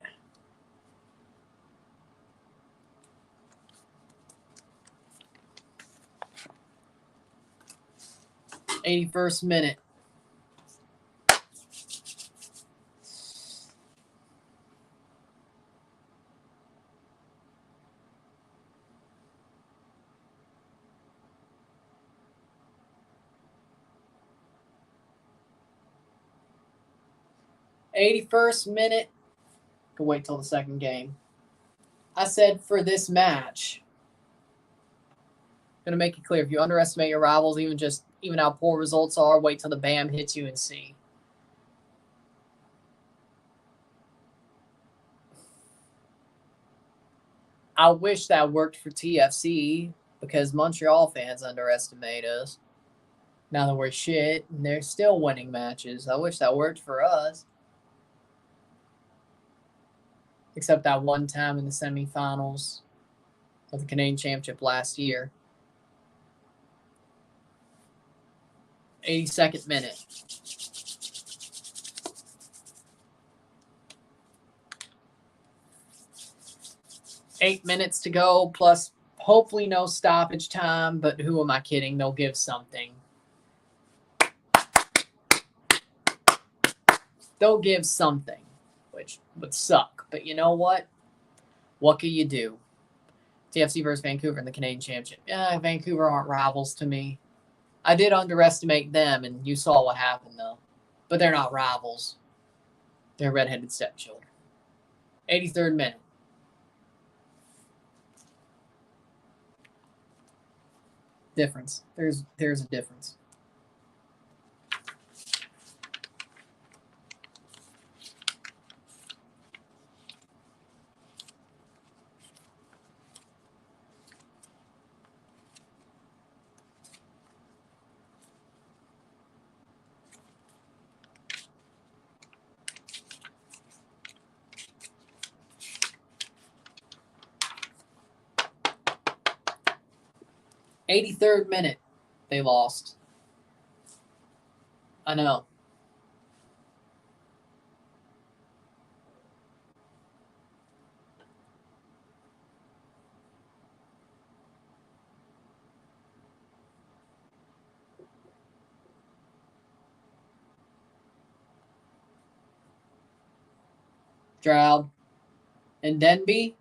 Speaker 1: '81st minute. '81st minute. Could wait till the second game. I said for this match, going to make it clear, if you underestimate your rivals, even how poor results are, wait till the BAM hits you and see. I wish that worked for TFC because Montreal fans underestimate us. Now that we're shit and they're still winning matches. I wish that worked for us. Except that one time in the semifinals of the Canadian Championship last year. 82nd minute. Eight minutes to go, plus hopefully no stoppage time, but who am I kidding? They'll give something. They'll give something, which would suck. But you know what? What can you do? TFC versus Vancouver in the Canadian Championship. Yeah, Vancouver aren't rivals to me. I did underestimate them, and you saw what happened, though. But they're not rivals. They're redheaded stepchildren. 83rd minute. Difference. There's a difference. '83rd minute. They lost. I know. Stroud and Denby.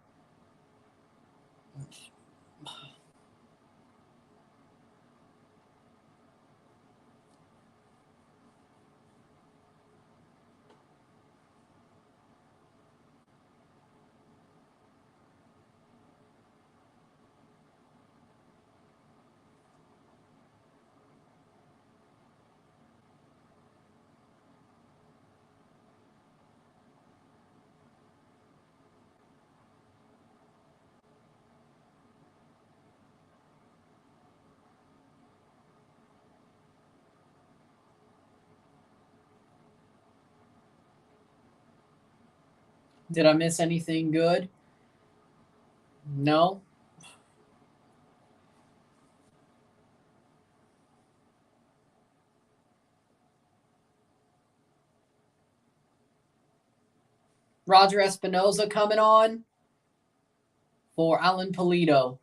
Speaker 1: Did I miss anything good? No. Roger Espinoza coming on for Alan Pulido.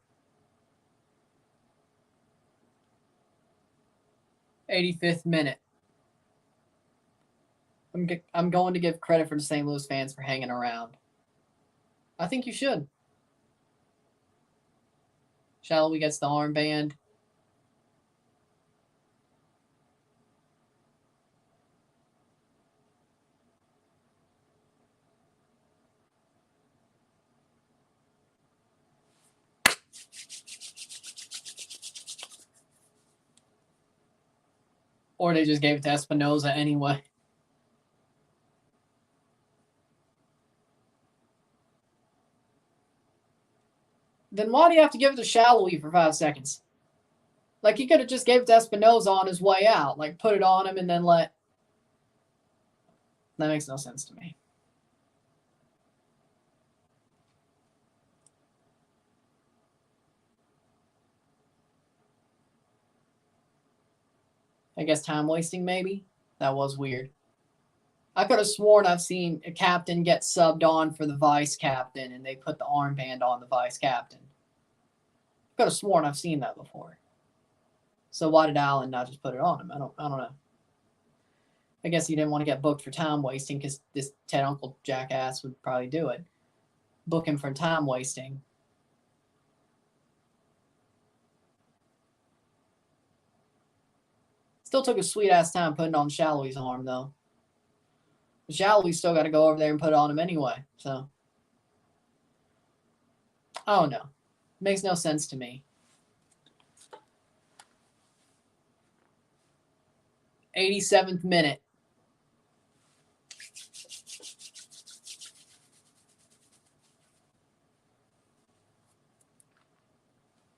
Speaker 1: 85th minute. I'm going to give credit for the St. Louis fans for hanging around. I think you should. Shallowy gets the armband. Or they just gave it to Espinoza anyway. Then why do you have to give it to Shallowy for 5 seconds? Like, he could have just gave it to Espinoza on his way out. Like, put it on him and then let... That makes no sense to me. I guess time wasting maybe. That was weird. I could have sworn I've seen a captain get subbed on for the vice captain, and they put the armband on the vice captain. I could have sworn I've seen that before. So why did Allen not just put it on him? I don't know. I guess he didn't want to get booked for time wasting because this Ted Uncle jackass would probably do it. Book him for time wasting. Still took a sweet ass time putting on Shallowy's arm though. Shallowy still got to go over there and put it on him anyway. So I don't know. Makes no sense to me. 87th minute.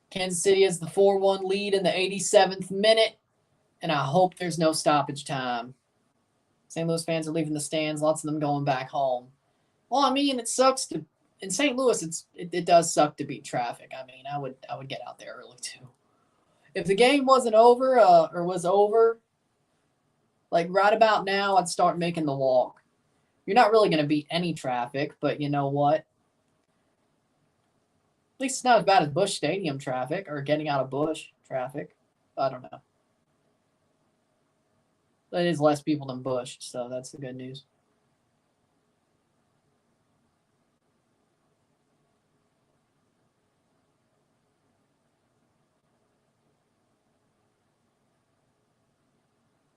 Speaker 1: Kansas City has the 4-1 lead in the 87th minute, and I hope there's no stoppage time. St. Louis fans are leaving the stands, lots of them going back home. Well, I mean, it sucks to in St. Louis. It does suck to beat traffic. I mean, I would get out there early too. If the game wasn't over or was over, like right about now, I'd start making the walk. You're not really going to beat any traffic, but you know what? At least it's not as bad as Busch Stadium traffic or getting out of Busch traffic. I don't know. It is less people than Busch, so that's the good news.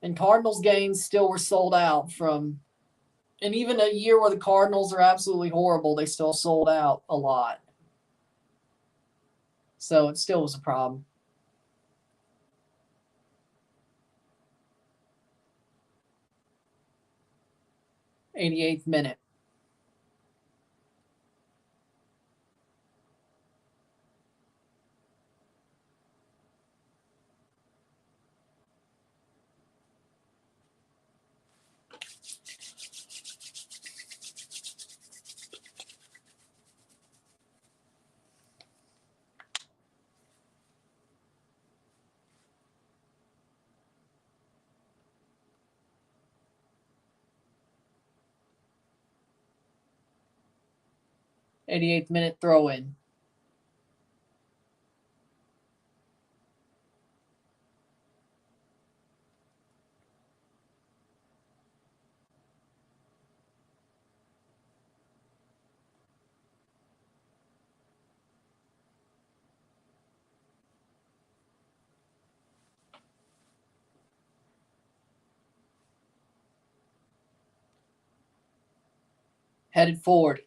Speaker 1: And Cardinals games still were sold out from, and even a year where the Cardinals are absolutely horrible, they still sold out a lot. So it still was a problem. '88th minute. '88th minute throw in. Headed forward.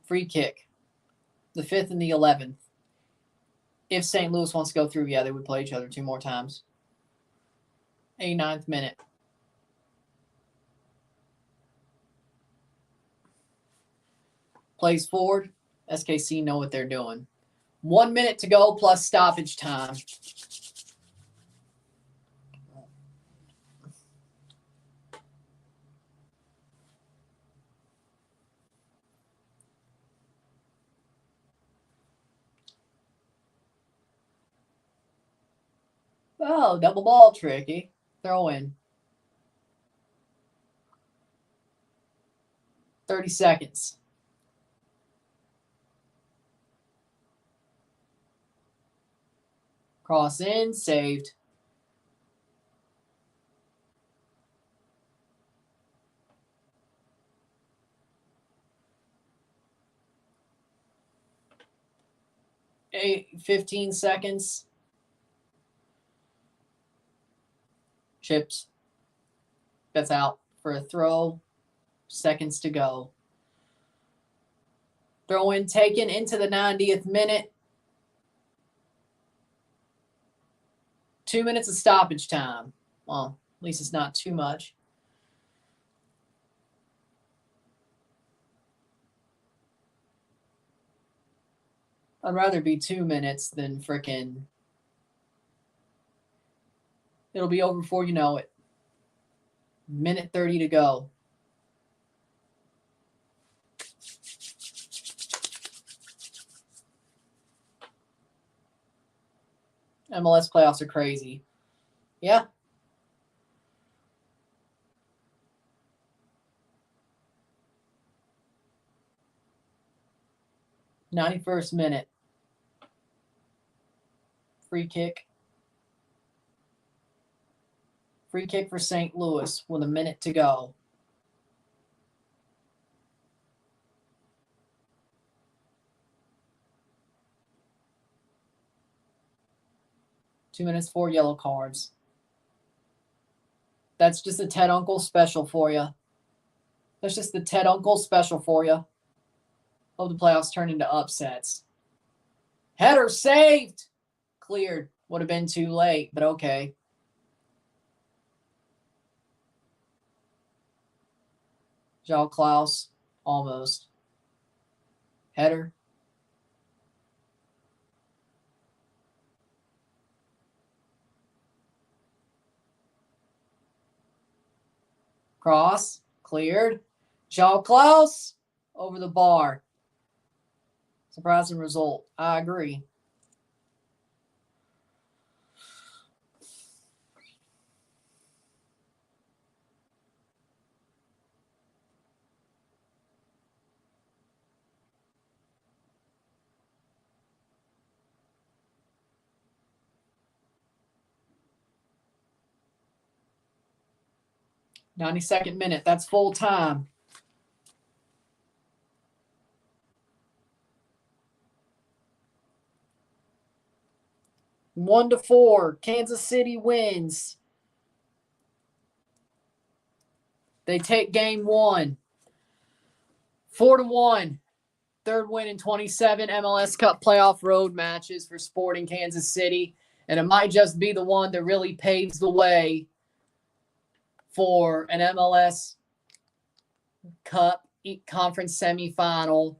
Speaker 1: Free kick. The 5th and the 11th. If St. Louis wants to go through, yeah, they would play each other 2 more times. 89th minute. Plays forward. SKC know what they're doing. 1 minute to go plus stoppage time. Oh, double ball tricky. Throw in. 30 seconds. Cross in, saved. Eight, 15 seconds. Chips. That's out for a throw. Seconds to go. Throw in taken into the 90th minute. 2 minutes of stoppage time. Well, at least it's not too much. I'd rather be 2 minutes than frickin'. It'll be over before you know it. Minute 30 to go. MLS playoffs are crazy. Yeah. '91st minute. Free kick. Free kick for St. Louis with a minute to go. Two minutes, 4 yellow cards. That's just a Ted Uncle special for you. That's just the Ted Uncle special for you. Hope the playoffs turn into upsets. Header saved. Cleared. Would have been too late, but okay. João Klaus, almost. Header. Cross. Cleared. João Klaus over the bar. Surprising result. I agree. '92nd minute. That's full time. One to 4. Kansas City wins. They take game 1. 4-1. Third win in 27 MLS Cup playoff road matches for Sporting Kansas City. And it might just be the one that really paves the way for an MLS Cup conference semifinal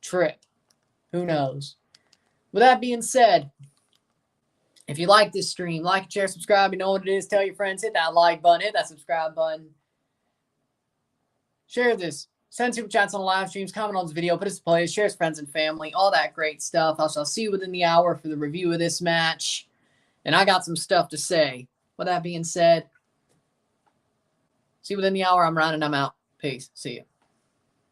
Speaker 1: trip. Who knows? With that being said, if you like this stream, like, share, subscribe. You know what it is. Tell your friends. Hit that like button. Hit that subscribe button. Share this. Send super chats on the live streams. Comment on this video. Put us to play. Share with friends and family. All that great stuff. I shall see you within the hour for the review of this match. And I got some stuff to say. With that being said, see you within the hour. I'm Ryan and I'm out. Peace. See you.